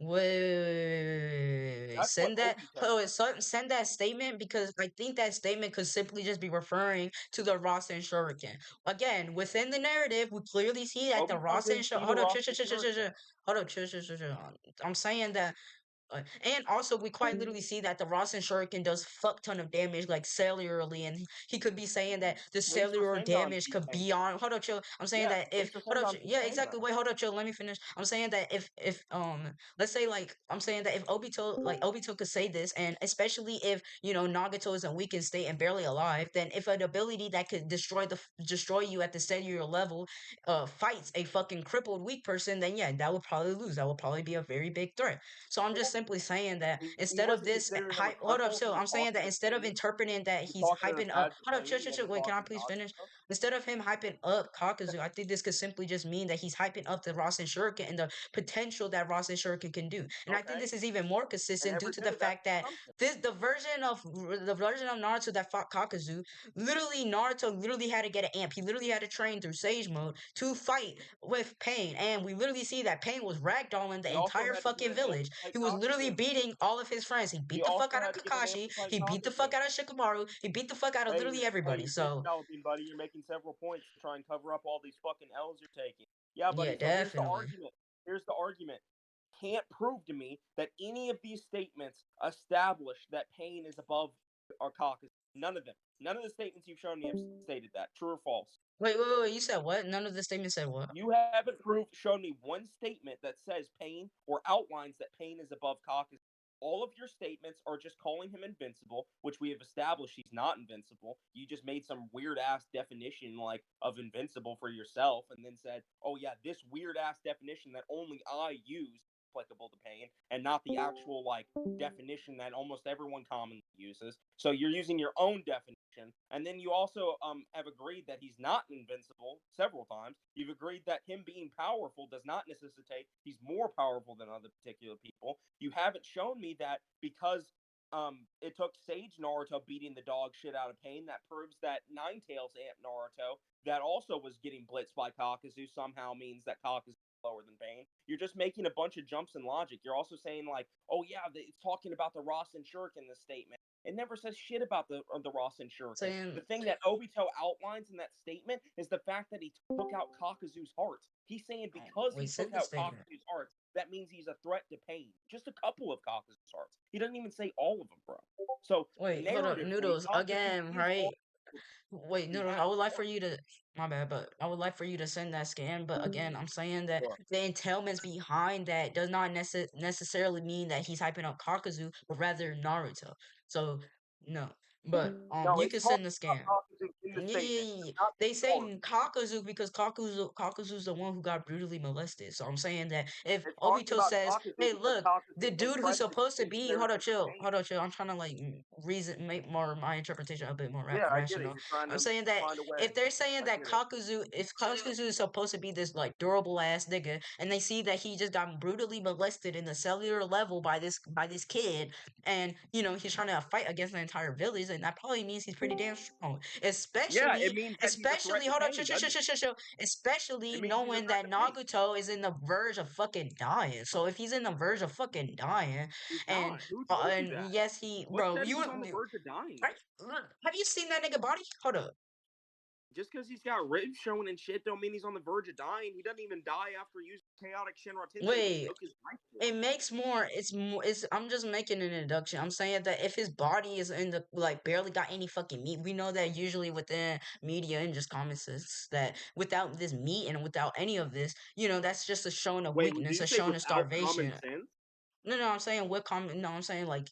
Wait. That's what Send that. Obito Oh, says. send that statement because I think that statement could simply just be referring to the Rasen Shuriken. Again, within the narrative, we clearly see that the Obito Rasen didn't Shuriken. see the Hold up, Rasen Shuriken. hold up, I'm saying that and also, we quite literally see that the Rasen Shuriken does fuck ton of damage, like cellularly, and he could be saying that the Laser cellular Rasengan damage beat could Pain. be on. Hold up, chill. I'm saying Yeah, that if Laser hold up, Rasengan beat yeah, Pain, exactly. bro. Wait, hold up, chill. Let me finish. I'm saying that if let's say like I'm saying that if Obito could say this, and especially if Nagato is in weakened state and barely alive, then if an ability that could destroy you at the cellular level, fights a fucking crippled weak person, then yeah, that would probably lose. That would probably be a very big threat. So I'm just simply saying that He instead of wasn't this considering him a hype, hold up, cripple. He so was I'm saying talking that to instead of Pain. interpreting that He was he's talking to hyping up, Pads of hold up, Pain. He had to wait, can talk I to please finish? Nagato. Instead of him hyping up Kakuzu, I think this could simply just mean that he's hyping up the Rasen Shuriken and the potential that Rasen Shuriken can do. And I think Okay, this is even more and consistent due every to bit the of that's fact that assumption. the version of Naruto that fought Kakuzu, literally Naruto literally had to get an amp. He literally had to train through Sage mode to fight with Pain, and we literally see that Pain was ragdolling the He also entire had to get fucking an amp village. to fight He was literally Kakuzu. beating all of his friends. He He beat the fuck also out of had to get an amp Kakashi. to fight He beat the Kakuzu. fuck out of Shikamaru. He beat the fuck out of literally Hey, everybody. you're bitch So developing, buddy. You're making several points to try and cover up all these fucking L's you're taking. Yeah, yeah, buddy. So here's the definitely. argument. Here's the argument. Can't prove to me that any of these statements establish that Pain is above our caucus. None of them. None of the statements you've shown me have stated that. True or false? Wait. You said what? None of the statements said what? You haven't shown me one statement that says Pain or outlines that Pain is above caucus. All of your statements are just calling him invincible, which we have established he's not invincible. You just made some weird ass definition like of invincible for yourself, and then said, "Oh yeah, this weird ass definition that only I use applicable to Pain, and not the actual like definition that almost everyone commonly uses." So you're using your own definition, and then you also have agreed that he's not invincible several times. You've agreed that him being powerful does not necessitate he's more powerful than other particular people. You haven't shown me that because it took Sage Naruto beating the dog shit out of Pain. That proves that Ninetales Aunt Naruto that also was getting blitzed by Kakuzu somehow means that Kakuzu lower than Bane. You're just making a bunch of jumps in logic. You're also saying like, oh yeah, it's talking about the Rasen Shuriken in this statement. It never says shit about the Rasen Shuriken. The Saying, thing that Obito outlines in that statement is the fact that he took out Kakuzu's heart. He's saying because wait, he took send the out statement. Kakuzu's heart, that means he's a threat to Pain. Just a couple of Kakuzu's hearts. He doesn't even say all of them, bro. So Wait, hold up, narratively, Noodles, Kakuzu again, is all right? Wait, he Noodles, has. I would like for you to, my bad, but I would like for you to send that scan. But again, I'm saying that Sure. the entailments behind that does not necessarily mean that he's hyping up Kakuzu, but rather Naruto. So, no. But No, you it's can talking send the about scan. Kakuzu in the Yeah, statement, yeah, yeah. not They say Naruto. Kakuzu because Kakuzu's the one who got brutally molested. So I'm saying that if It's talking Obito about says, Kakuzu "Hey, because look, the Kakuzu dude who's impregnated supposed to his be," narrative of Pain. hold on, chill. I'm trying to like reason, make more my interpretation a bit more Yeah, I get it. rational. You're trying I'm to saying that find a way. if they're saying I that get it. If Kakuzu is supposed to be this like durable ass nigga, and they see that he just got brutally molested in the cellular level by this kid, and he's trying to fight against the entire village, and that probably means he's pretty damn strong. Yeah, it Especially, means that he's a threat to hold up, Pain, doesn't it? especially It means he's a knowing threat that to Pain. Nagato is in the verge of fucking dying. So if he's in the verge of fucking dying, He's not. Who told you and that? yes, he, What bro, said he was on the verge of dying? right, look, have you seen that nigga body? Hold up. Just because he's got ribs showing and shit don't mean he's on the verge of dying. He doesn't even die after using chaotic Shinra Tensei, which Wait, took his life it force. makes more. It's more. It's. I'm just making an induction. I'm saying that if his body is in the like barely got any fucking meat, we know that usually within media and just common sense that without this meat and without any of this, that's just a showing of Wait, did weakness, you a say showing of without common starvation. sense? No, no, I'm saying with common. No, I'm saying like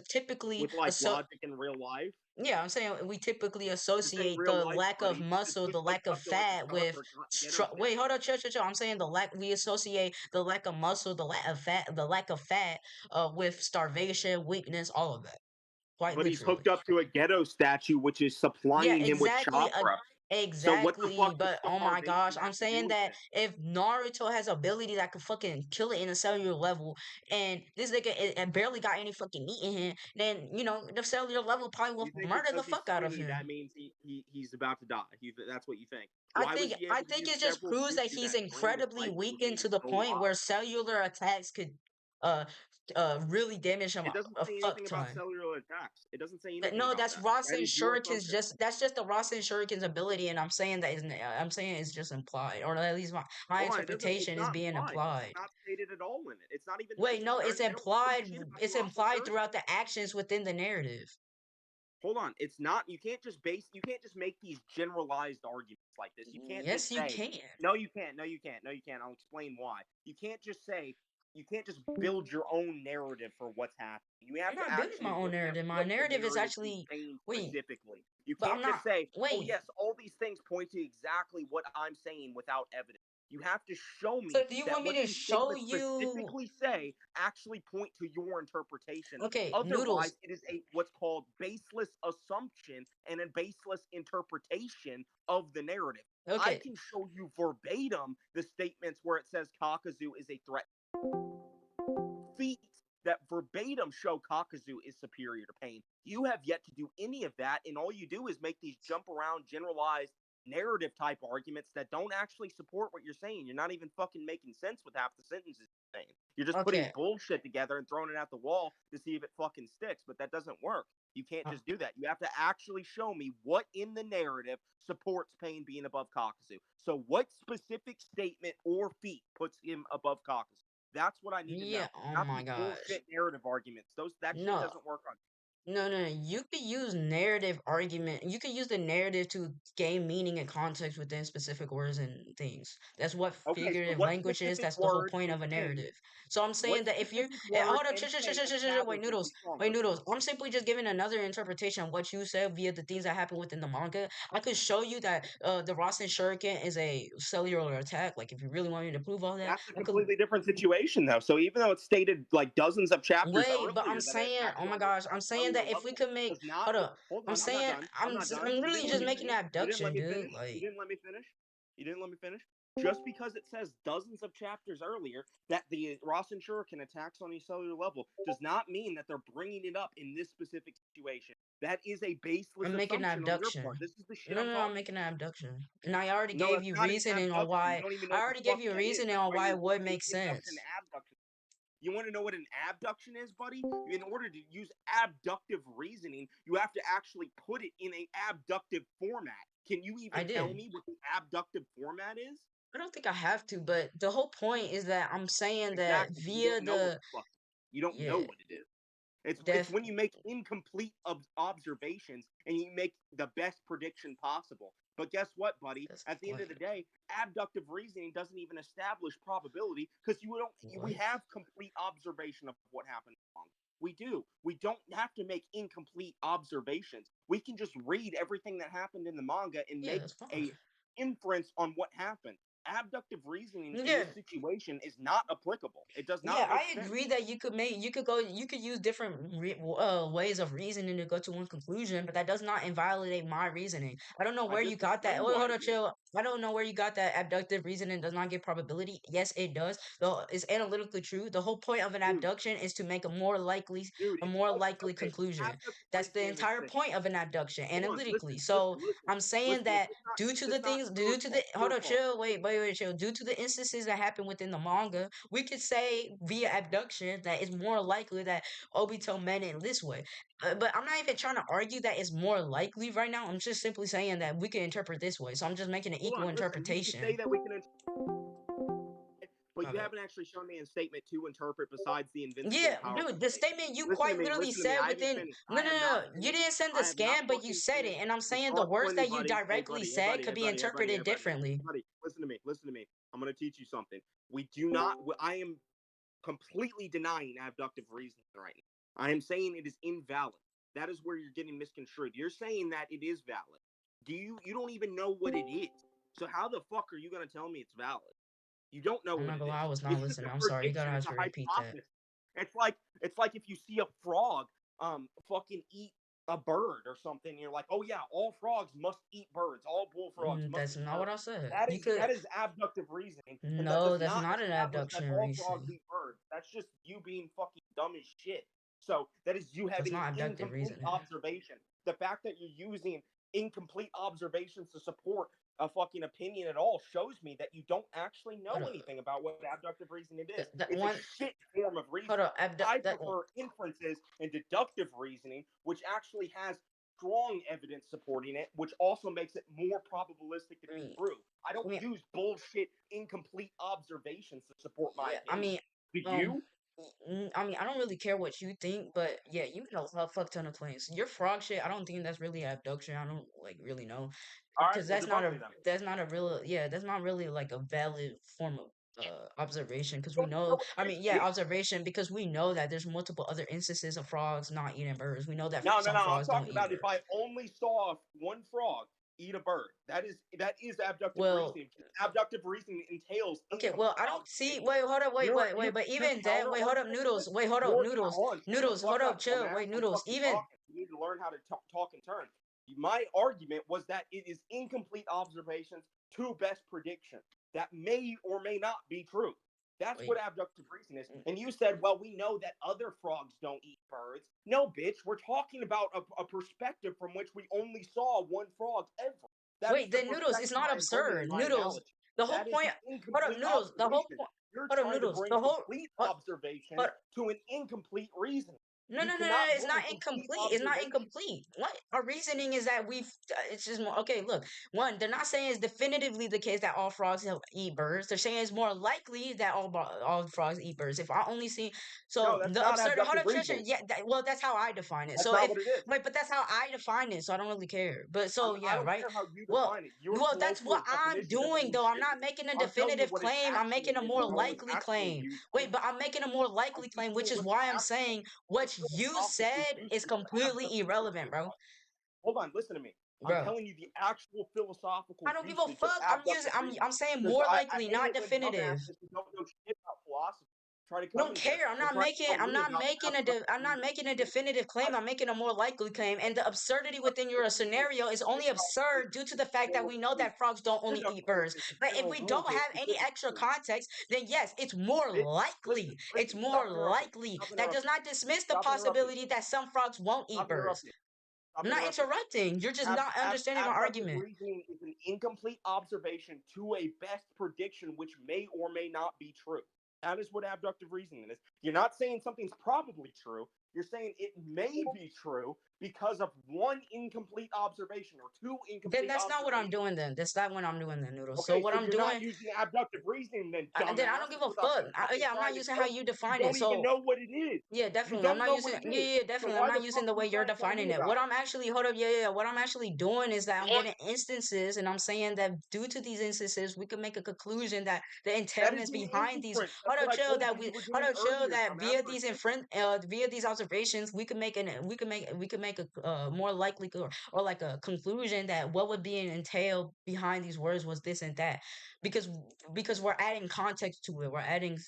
typically With like logic in real life? yeah, I'm saying we typically This ain't associate real the life, lack of buddy. This muscle, was the like lack of up to like the fat start of with a ghetto wait, hold statue. on, chill, chill, chill. I'm saying we associate the lack of muscle, the lack of fat, with starvation, weakness, all of that. Quite But he's literally. hooked up to a ghetto statue, which is Yeah, supplying him with exactly. chakra. So what the Exactly. fuck does But oh my starvation gosh, have I'm to do saying with that it? if Naruto has ability that could fucking kill it in a cellular level, and this nigga barely got any fucking meat in him, then the cellular level probably will You think murder the because he's fuck out of skinny, that him. means he's about to die? That's what you think? Why was he I able to think use it just several proves that jutsu he's that drained his incredibly life weakened energy to the so point long? where cellular attacks could uh really damage him It doesn't a say fuck anything about ton. cellular attacks. It doesn't say anything No, about that's that. That Rasen is your Shuriken's assumption. just that's just the Rasen Shuriken's ability, and I'm saying it's just implied, or at least my Hold on, it doesn't. It's interpretation is not being implied. This is implied. not stated at all in it. It's not even Wait, mentioned. no, it's They don't say implied. shit about the It's Rasen implied throughout Shuriken. the actions within the narrative. Hold on, it's not. You can't just base. You can't just make these generalized arguments like this. You can't Yes, just you say, can. no, you can't. No, you can't. No, you can't. I'll explain why. You can't just say. You can't just build your own narrative for what's happening. You I'm have to not building my actually own look at narrative. My what the narrative is narrative actually contains wait, specifically. You but I'm can't not. just say, oh Wait, yes, all these things point to exactly what I'm saying without evidence. You have to show so me do you that want me what to these show statements you? specifically say actually point to your interpretation. Okay, Otherwise, noodles. it is a what's called baseless assumption and a baseless interpretation of the narrative. I Okay, can show you verbatim the statements where it says Kakazu is a threat. Feats that verbatim show Kakazu is superior to Pain. You have yet to do any of that, and all you do is make these jump around, generalized narrative type arguments that don't actually support what you're saying. You're not even fucking making sense with half the sentences you're saying. You're just putting okay. bullshit together and throwing it at the wall to see if it fucking sticks, but that doesn't work. You can't Uh, just do that. You have to actually show me what in the narrative supports Pain being above Kakazu. So, what specific statement or feat puts him above Kakazu? That's what I need to know. yeah. Oh Not my these gosh. bullshit narrative arguments. That shit No. doesn't work on. No, no, no. You could use narrative argument. You could use the narrative to gain meaning and context within specific words and things. That's what Okay, so figurative what language is. specific That's the whole word point in of a pain? narrative. So I'm What saying that if you're, specific word hold up, in pain wait, establishes noodles, he's stronger? I'm simply just giving another interpretation of what you said via the things that happen within the manga. I could show you that the Rasen Shuriken is a cellular attack. Like if you really want me to prove all that, That's a I could. completely different situation, though. So even though it's stated like dozens of chapters Wait, but I'm earlier that it saying, attacks oh my on gosh, a I'm saying cellular that if we level, could make, does not. hold up, Hold on, I'm not done. I'm not done. I'm You literally didn't let just me making an finish. You didn't let abduction, me dude. finish. You Like, didn't let me finish. You didn't let me finish. Just because it says dozens of chapters earlier that the Rasen Shuriken attacks on a cellular level does not mean that they're bringing it up in this specific situation. That is a baseless I'm making an assumption on your part. abduction. This is the shit No, I'm no, no, I'm talking making about. an abduction. And I already No, gave that's you not an reasoning on abduction. You why. don't even know I what the already gave fuck you a that is. reasoning That's on why why you it would eliminate make induction sense. and abduction. You want to know what an abduction is, buddy? In order to use abductive reasoning, you have to actually put it in a abductive format. Can you I even tell did. me what the abductive format is? I don't think I have to, but the whole point is that I'm saying that Exactly. You via don't know what the the fuck. You don't know yeah, what it is. It's def when you make incomplete observations and you make the best prediction possible. But guess what, buddy? that's At the end of the like day, abductive reasoning doesn't even establish probability because you don't. We what? have complete observation of what happened wrong. We do. We don't have to make incomplete observations. We can just read everything that happened in the manga and Yeah, make that's fine. a inference on what happened. Abductive reasoning in Yeah, this situation is not applicable. It does not yeah, make I sense. agree that you could use different ways of reasoning to go to one conclusion, but that does not invalidate my reasoning. I don't know I where you just got that. explained Wait, why hold it on, did. chill. I don't know where you got that abductive reasoning does not give probability. Yes, it does. Though it's analytically true. The whole point of an Dude, abduction is to make dude, a it's more all likely okay. conclusion. Abductive That's the reasoning is entire this. point of an abduction Hold on, analytically. listen, So listen, listen, I'm saying listen. that due Your to the fault. hold Your on, fault. chill, wait, chill. Due to the instances that happen within the manga, we could say via abduction that it's more likely that Obito meant it this way. But I'm not even trying to argue that it's more likely right now. I'm just simply saying that we can interpret this way. So I'm just making an Hold equal on, listen. You can say interpretation. that we can, but My you bad. haven't actually shown me a statement to interpret besides the invincible Yeah, and powerful dude, the statement. statement you Listen to quite me. literally Listen to me. said I haven't within finished. no, I no, have no, not no. You finished. didn't send the I have not scan, but you fucking said it, finished. and I'm Just saying the talk for words me, that you buddy. Hey, directly buddy. Hey, said buddy. could Hey, be buddy. Hey, buddy. Hey, interpreted buddy. differently. Hey, buddy. Listen to me. Listen to me. I'm gonna teach you something. We do not. I am completely denying abductive reasoning right now. I am saying it is invalid. That is where you're getting misconstrued. You're saying that it is valid. You don't even know what it is. So how the fuck are you gonna tell me it's valid? You don't know I'm what not it gonna lie, is. I was not It's just a listening. I'm sorry. You gotta prediction. have It's a to repeat that. hypothesis. It's like if you see a frog fucking eat a bird or something, and you're like, oh yeah, all frogs must eat birds. All bullfrogs must That's eat not what birds. I said. That You is could that is abductive reasoning, and that no, does that's not not an establish that abduction all frogs reason. eat birds. That's just you being fucking dumb as shit. So that is you That's having an not abductive incomplete reasoning. observation. The fact that you're using incomplete observations to support a fucking opinion at all shows me that you don't actually know Hold up. anything about what abductive reasoning is. That It's a one shit form of hold reasoning. up, abdu I that prefer inferences and deductive reasoning, which actually has strong evidence supporting it, which also makes it more probabilistic to I be mean true. I don't I mean use bullshit, incomplete observations to support my yeah, I opinion. mean Do um you? I mean, I don't really care what you think, but yeah, you made a fuck ton of claims. Your frog shit, I don't think that's really abduction. I don't like really know. All right, Because well, debunk me then. that's not a real yeah, that's not really like a valid form of observation because we Well, know no, I it is, mean yeah bitch. observation because we know that there's multiple other instances of frogs not eating birds. We know that No, no, some no. I'm frogs don't talking eat about if I birds. only saw one frog eat a bird. That is abductive Well, reasoning. Abductive reasoning entails okay, well, incomplete I don't see. observation. Wait, hold up, Your but your even then, counter wait, hold up, argument to noodles. this, Wait, hold up, your noodles, hold on, shut the noodles. fuck Hold up, up, chill. dumbass. Wait, I'm noodles. fucking Even talking. You need to learn how to talk in turn. My argument was that it is incomplete observations to best prediction that may or may not be true. That's what wait. abductive reasoning is. And you said, well, we know that other frogs don't eat birds. No, bitch, we're talking about a perspective from which we only saw one frog ever. That is Wait, the then noodles, it's perspective not I am bringing in absurd. my Noodles, analogy. the whole That is point. the Hold up, incomplete noodles. The whole observation. point. You're Hold up, trying to noodles. bring The whole. complete Hold, observations hold, to an incomplete reasoning. no, You no, no, no, no, cannot it's bring not complete incomplete. It's not observation. incomplete. What our reasoning is that it's just more. Okay, look, one, they're not saying it's definitively the case that all frogs eat birds. They're saying it's more likely that all frogs eat birds. If I only see, No, so that's the not absurd. Hold abductive up, reasoning. yeah, well, that's how I define it. That's So not if what it is. wait, but that's how I define it. So I don't really care. But so I yeah, don't right. care how you Well, define it. Your well, that's what colloquial I'm definition doesn't doing mean though. I'm shit to not me. making a I'm telling you definitive what it claim. I'm actually making a is more and what it was likely actually claim. used Wait, for. but I'm making a more I'm likely claim, teaching which you is what the why I'm actual saying what you philosophical said is usage of completely abductive irrelevant, reasoning bro. was. Hold on, listen to me. I'm Bro, telling you the actual philosophical I don't give a usage of fuck. abductive reasoning. I'm saying Because more I likely, hate not it when definitive. dumbasses who don't know shit about philosophy try to I come don't in here care. and try to tell I'm me not about making abductive I'm not reasoning. making a definitive I claim. I'm making a more likely claim. And the absurdity within your scenario is only absurd due to the fact that we know that frogs don't only eat birds. It's a But if general we rule don't here, have any specific extra rules. context, then yes, it's more Bitch, listen, likely. It's listen, more stop interrupting. likely. Stop That does interrupting. not dismiss the Stop interrupting. possibility that some frogs won't eat Stop birds. interrupting. Stop I'm not interrupting. interrupting. You're just not understanding my Abductive argument. reasoning is an incomplete observation to a best prediction, which may or may not be true. That is what abductive reasoning is. You're not saying something's probably true. You're saying it may be true because of one incomplete observation or two Then incomplete that's not what I'm observations. doing then. That's not what I'm doing then, Noodles. So Okay, what so I'm you're not doing, using abductive reasoning then, then I don't dumbass, give a without fuck. fucking Yeah, I'm not trying to using how tell you me. You define it. don't even So know what it is. yeah, You definitely. I'm don't not know using what it yeah, is. yeah, So definitely. I'm why not the using fuck the are way you you're trying to tell defining me it. What about I'm actually hold up, what I'm actually doing is that I'm it? getting instances and I'm saying that due to these instances, we can make a conclusion that the That is entailments an behind these inference. That's what I told you you were hold doing up, chill earlier, that dumbass. For a second. via these observations, we could make a more likely or like a conclusion that what would be an entail behind these words was this and that because we're adding context to it. We're adding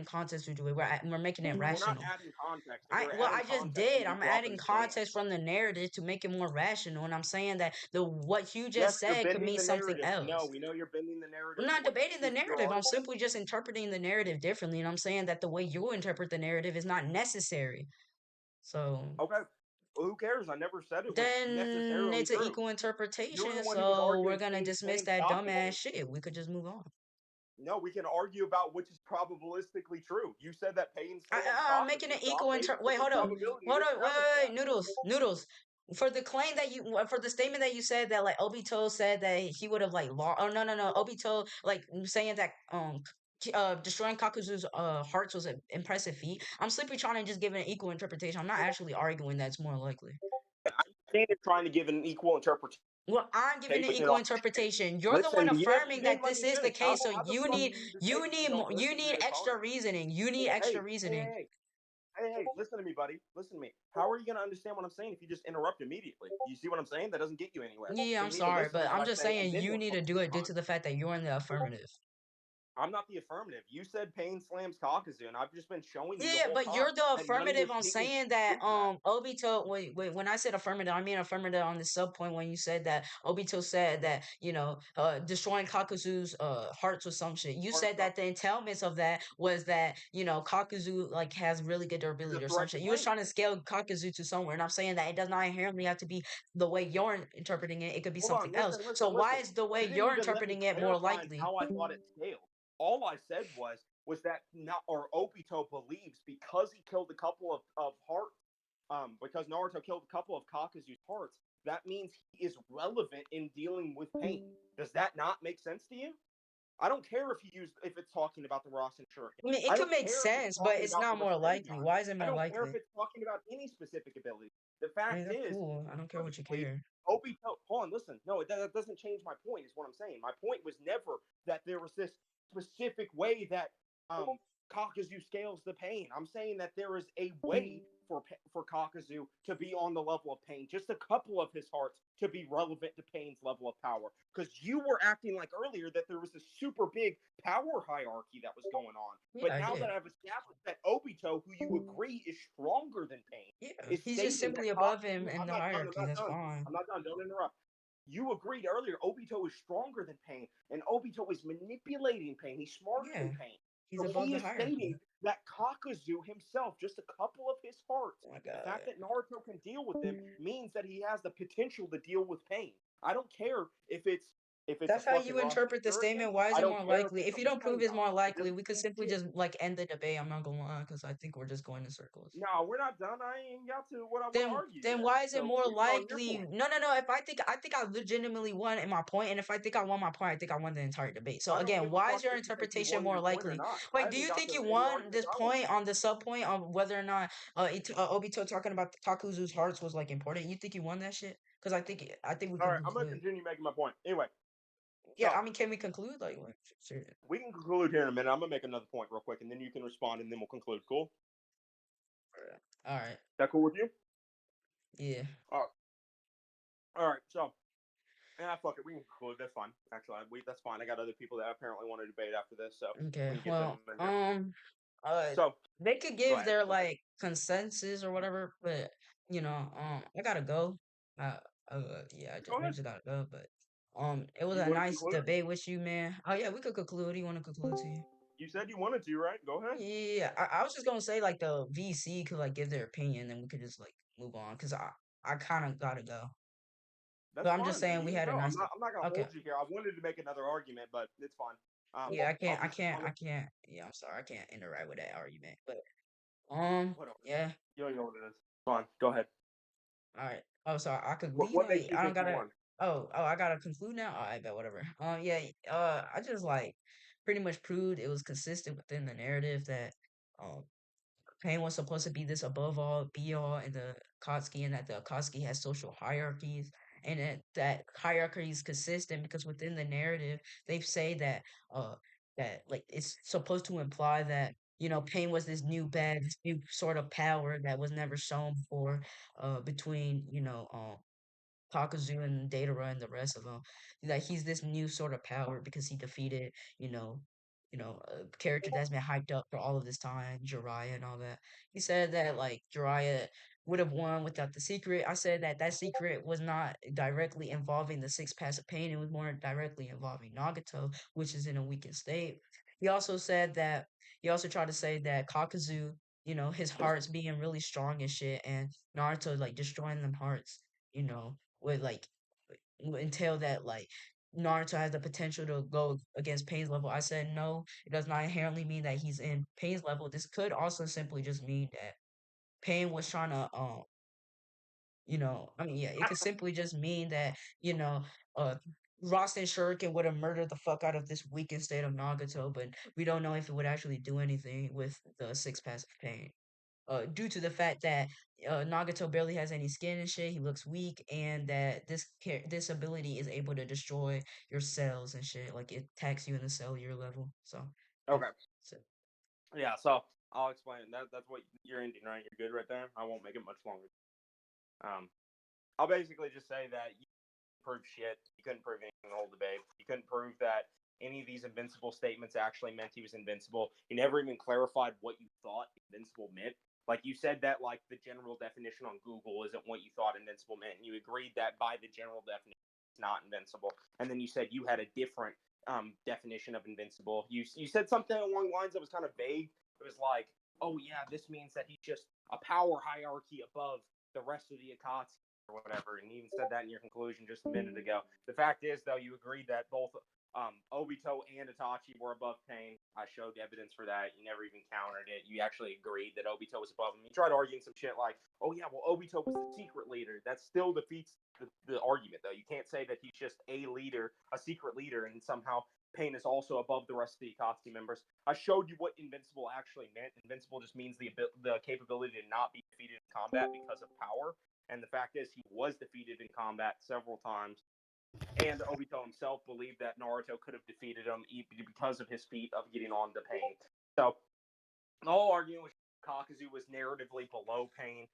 context to it. We're making it We're not rational. adding context. If we're I adding just context, did. we'd be I'm dropping adding the context stance. from the narrative to make it more rational, and I'm saying that the what you Yes, just you're said could bending mean the something narrative. No, else. we know you're bending the I'm narrative to not what debating the suits your narrative. I'm argument. simply just interpreting the narrative differently, and I'm saying that the way you interpret the narrative is not necessary. So Okay. Well, who cares? I never said it was then necessarily it's an true. equal You're the interpretation. one who was So we're arguing gonna Payne dismiss Slam's that cock dumbass again. shit. We could just move on. No, we can argue about which is probabilistically true. You said that Payne Slam's I'm cock is making an his, so I'm equal basing wait, the hold up. probability Hold to up. establish that. Noodles. For the claim that you, for the statement that you said that like Obito said that he would have like lost. Oh no. Obito like saying that destroying Kakuzu's hearts was an impressive feat. I'm simply trying to just give an equal interpretation. I'm not actually arguing that's more likely. I understand you're trying to give an equal interpretation. Well, I'm giving an Putting it equal on. interpretation. You're the one Listen, you affirming didn't that let this me is the finish. How case. So how the fuck are you you debating if need you don't you listen to need this extra argument? reasoning. You need extra Hey, hey, reasoning. hey, hey, listen to me, buddy. Listen to me. How are you going to understand what I'm saying if you just interrupt immediately? You see what I'm saying? That doesn't get you anywhere. Yeah, So I'm you need to sorry, listen to but what I'm I just say and saying then you need to do it due respond. to the fact that you're in the affirmative. I'm not the affirmative. You said Payne slams Kakuzu, and I've just been showing you the Yeah, whole but time you're the that none of your affirmative on statements saying that prove that. Obito wait when I said affirmative, I mean affirmative on the sub point when you said that Obito said that, destroying Kakuzu's hearts or some shit. You Or said that the entailments of that was that, Kakuzu like has really good is a durability or some threat to shit. You was Payne. trying to scale Kakuzu to somewhere, and I'm saying that it does not inherently have to be the way you're interpreting it. It could be Hold on, something else. So why listen. is the way You didn't you're even let me interpreting it more clarify on likely? how I thought it scaled. All I said was that not or Obito believes because he killed a couple of hearts, because Naruto killed a couple of Kakuzu's hearts, that means he is relevant in dealing with pain. Does that not make sense to you? I don't care if it's talking about the Rasen Shuriken. I mean, it I could don't make care if it's sense, but talking it's about the not more likely. Rasengan. Why is it I more don't care if likely? it's talking about any specific ability. The I mean, fact that's is, cool. I don't care what you logically, care. Obito. Hold on, listen. No, that doesn't change my point. Is what I'm saying. My point was never that there was this specific way that Kakuzu scales the pain. I'm saying that there is a way for Kakuzu to be on the level of pain. Just a couple of his hearts to be relevant to Pain's level of power. Because you were acting like earlier that there was a super big power hierarchy that was going on. Yeah, But I now that did. I've established that Obito, who you agree is stronger than Pain, Yeah, is he's just stating that simply above him Kakuzu. in I'm the not done. I'm hierarchy. not That's done. fine. I'm not done. Don't interrupt. You agreed earlier Obito is stronger than Pain, and Obito is manipulating Pain. He's smarter than Yeah, Pain. he's So above he the is stating hierarchy. that Kakuzu himself, just a couple of his hearts, Oh my the fact god. that Naruto can deal with them means that he has the potential to deal with Pain. I don't care if it's a That's how fucking you Rasen interpret the Shuriken. statement. Why is I it don't more care if likely? it's If a you don't prove it's Rasengan. more It likely, doesn't we could mean simply shit. just like end the debate. I'm not gonna lie, because I think we're just going in circles. No, we're not done. I ain't got to what I want to Then argue then yet. why is it So more you get on your likely? point. No. If I think I legitimately won in my point, and if I think I won my point, I think I won the entire debate. So I don't again, give a why is fuck your if you think you interpretation won more your point or likely? not. I Wait, do haven't you got think to you any won arguments this I want point to. on the sub point on whether or not Obito talking about Kakuzu's hearts was like important? You think you won that shit? Because I think we All could right, I'm gonna conclude. continue making my point. Anyway, Yeah, so I mean, can we conclude? Like, what? Sure. we can conclude here in a minute. I'm gonna make another point real quick, and then you can respond, and then we'll conclude. Cool? All right. That cool with you? Yeah. All right. All right. So, yeah, fuck it. We can conclude. That's fine. Actually, that's fine. I got other people that apparently want to debate after this, so Okay. we can get them Well, in here. uh, So, they could go give ahead. their Go ahead. like consensus or whatever, but I gotta go. Uh, Go I ahead. just gotta go. But it was You a want to nice conclude? debate with you, man. Oh yeah, we could conclude. You want to conclude to you? You said you wanted to, right? Go ahead. Yeah, I was just gonna say like the VC could like give their opinion, and we could just like move on. Cause I kind of gotta go. That's But I'm just fine, then saying we you can had a go. nice. I'm not gonna Okay. hold you here. I wanted to make another argument, but it's fine. Yeah, I'll I can't. Yeah, I'm sorry, I can't interact with that argument. But whatever. yeah. You know what it is. Fine. Go ahead. All right. Oh, so I could leave What now. makes you I don't think you gotta. won? I gotta conclude now. All right, bet whatever. Yeah. I just like pretty much proved it was consistent within the narrative that um Pain was supposed to be this above all, be all in the Akatsuki, and that the Akatsuki has social hierarchies, and that hierarchy is consistent because within the narrative they say uh that like it's supposed to imply that Pain was this new bad, this new sort of power that was never shown before, between Kakuzu and Datara and the rest of them. That he's this new sort of power because he defeated, you know, a character that's been hyped up for all of this time, Jiraiya and all that. He said that like Jiraiya would have won without the secret. I said that that secret was not directly involving the six paths of pain. It was more directly involving Nagato, which is in a weakened state. He also said that he also tried to say that Kakuzu, his heart's being really strong and shit, and Naruto like destroying them hearts, would like entail that like Naruto has the potential to go against Pain's level. I said no, it does not inherently mean that he's in Pain's level. This could also simply just mean that Pain was trying to I mean, yeah, it could simply just mean that, you know, uh Rasen Shuriken would have murdered the fuck out of this weakened state of Nagato, but we don't know if it would actually do anything with the six paths of pain, due to the fact that Nagato barely has any skin and shit. He looks weak, and that this ability is able to destroy your cells and shit. Like it attacks you in the cellular level. So yeah, Okay. so Yeah. So I'll explain. That's what you're ending, right? You're good right there. I won't make it much longer. Um, I'll basically just say that you prove shit. You couldn't prove anything in the whole debate. You couldn't prove that any of these invincible statements actually meant he was invincible. You never even clarified what you thought invincible meant. Like you said that like the general definition on Google isn't what you thought invincible meant, and you agreed that by the general definition it's not invincible. And then you said you had a different definition of invincible. You said something along the lines that was kind of vague. It was like, oh yeah, this means that he's just a power hierarchy above the rest of the Akatsuki or whatever, and you even said that in your conclusion just a minute ago. The fact is, though, you agreed that both Obito and Itachi were above Pain. I showed evidence for that. You never even countered it. You actually agreed that Obito was above him. You tried arguing some shit like, oh, yeah, well, Obito was the secret leader. That still defeats the argument, though. You can't say that he's just a leader, a secret leader, and somehow Pain is also above the rest of the Akatsuki members. I showed you what invincible actually meant. Invincible just means the capability to not be defeated in combat because of power. And the fact is, he was defeated in combat several times. And Obito himself believed that Naruto could have defeated him because of his feat of getting on the Pain. So the whole argument with Kakuzu was narratively below Pain.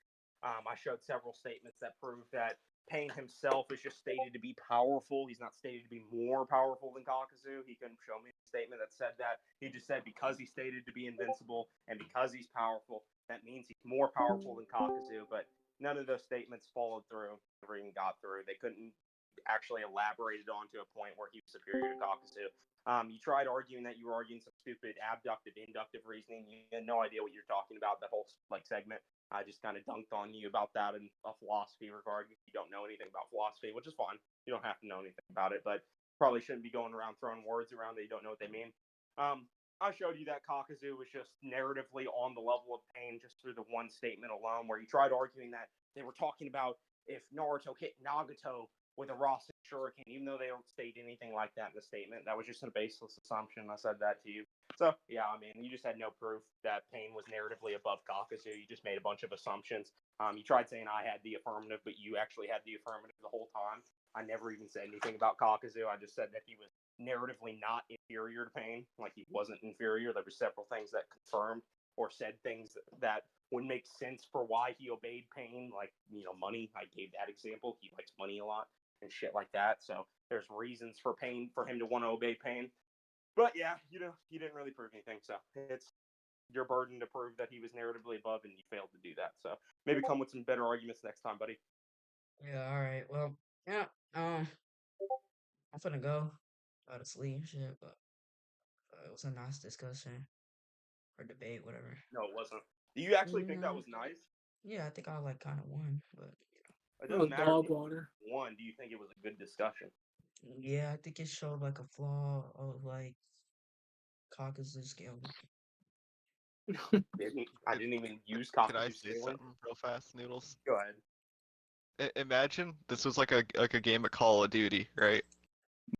I showed several statements that prove that Pain himself is just stated to be powerful. He's not stated to be more powerful than Kakuzu. He couldn't show me a statement that said that. He just said because he's stated to be invincible and because he's powerful, that means he's more powerful than Kakuzu. But none of those statements followed through, never even got through. They couldn't actually elaborate it on to a point where he was superior to Kakuzu. You tried arguing that you were arguing some stupid abductive inductive reasoning. You had no idea what you're talking about. That whole like segment, I just kind of dunked on you about that in a philosophy regard. If you don't know anything about philosophy, which is fine, you don't have to know anything about it, but probably shouldn't be going around throwing words around that you don't know what they mean. I showed you that Kakuzu was just narratively on the level of Pain just through the one statement alone, where you tried arguing that they were talking about if Naruto hit Nagato with a Rasen Shuriken, even though they don't state anything like that in the statement. That was just a baseless assumption. I said that to you. So, yeah, I mean, you just had no proof that Pain was narratively above Kakuzu. You just made a bunch of assumptions. You tried saying I had the affirmative, but you actually had the affirmative the whole time. I never even said anything about Kakuzu. I just said that he was narratively not inferior to Pain, like he wasn't inferior. There were several things that confirmed or said things that would make sense for why he obeyed Pain, like money. I gave that example. He likes money a lot and shit like that. So there's reasons for Pain for him to want to obey Pain. But yeah, he didn't really prove anything. So it's your burden to prove that he was narratively above, and you failed to do that. So maybe come with some better arguments next time, buddy. yeah, all right. Well, yeah. I'm finna go to sleep, shit. But it was a nice discussion or debate, whatever. No, it wasn't. Do you actually You think that know, was nice? yeah, I think I like kind of won, but. It Oh, doesn't matter if dog you water. won. Do you think it was a good discussion? Yeah, I think it showed like a flaw of like Caucasus scaling. I If, didn't even use can I Caucasus say scaling. something real fast, Noodles? Go ahead. Imagine this was like a game of Call of Duty, right?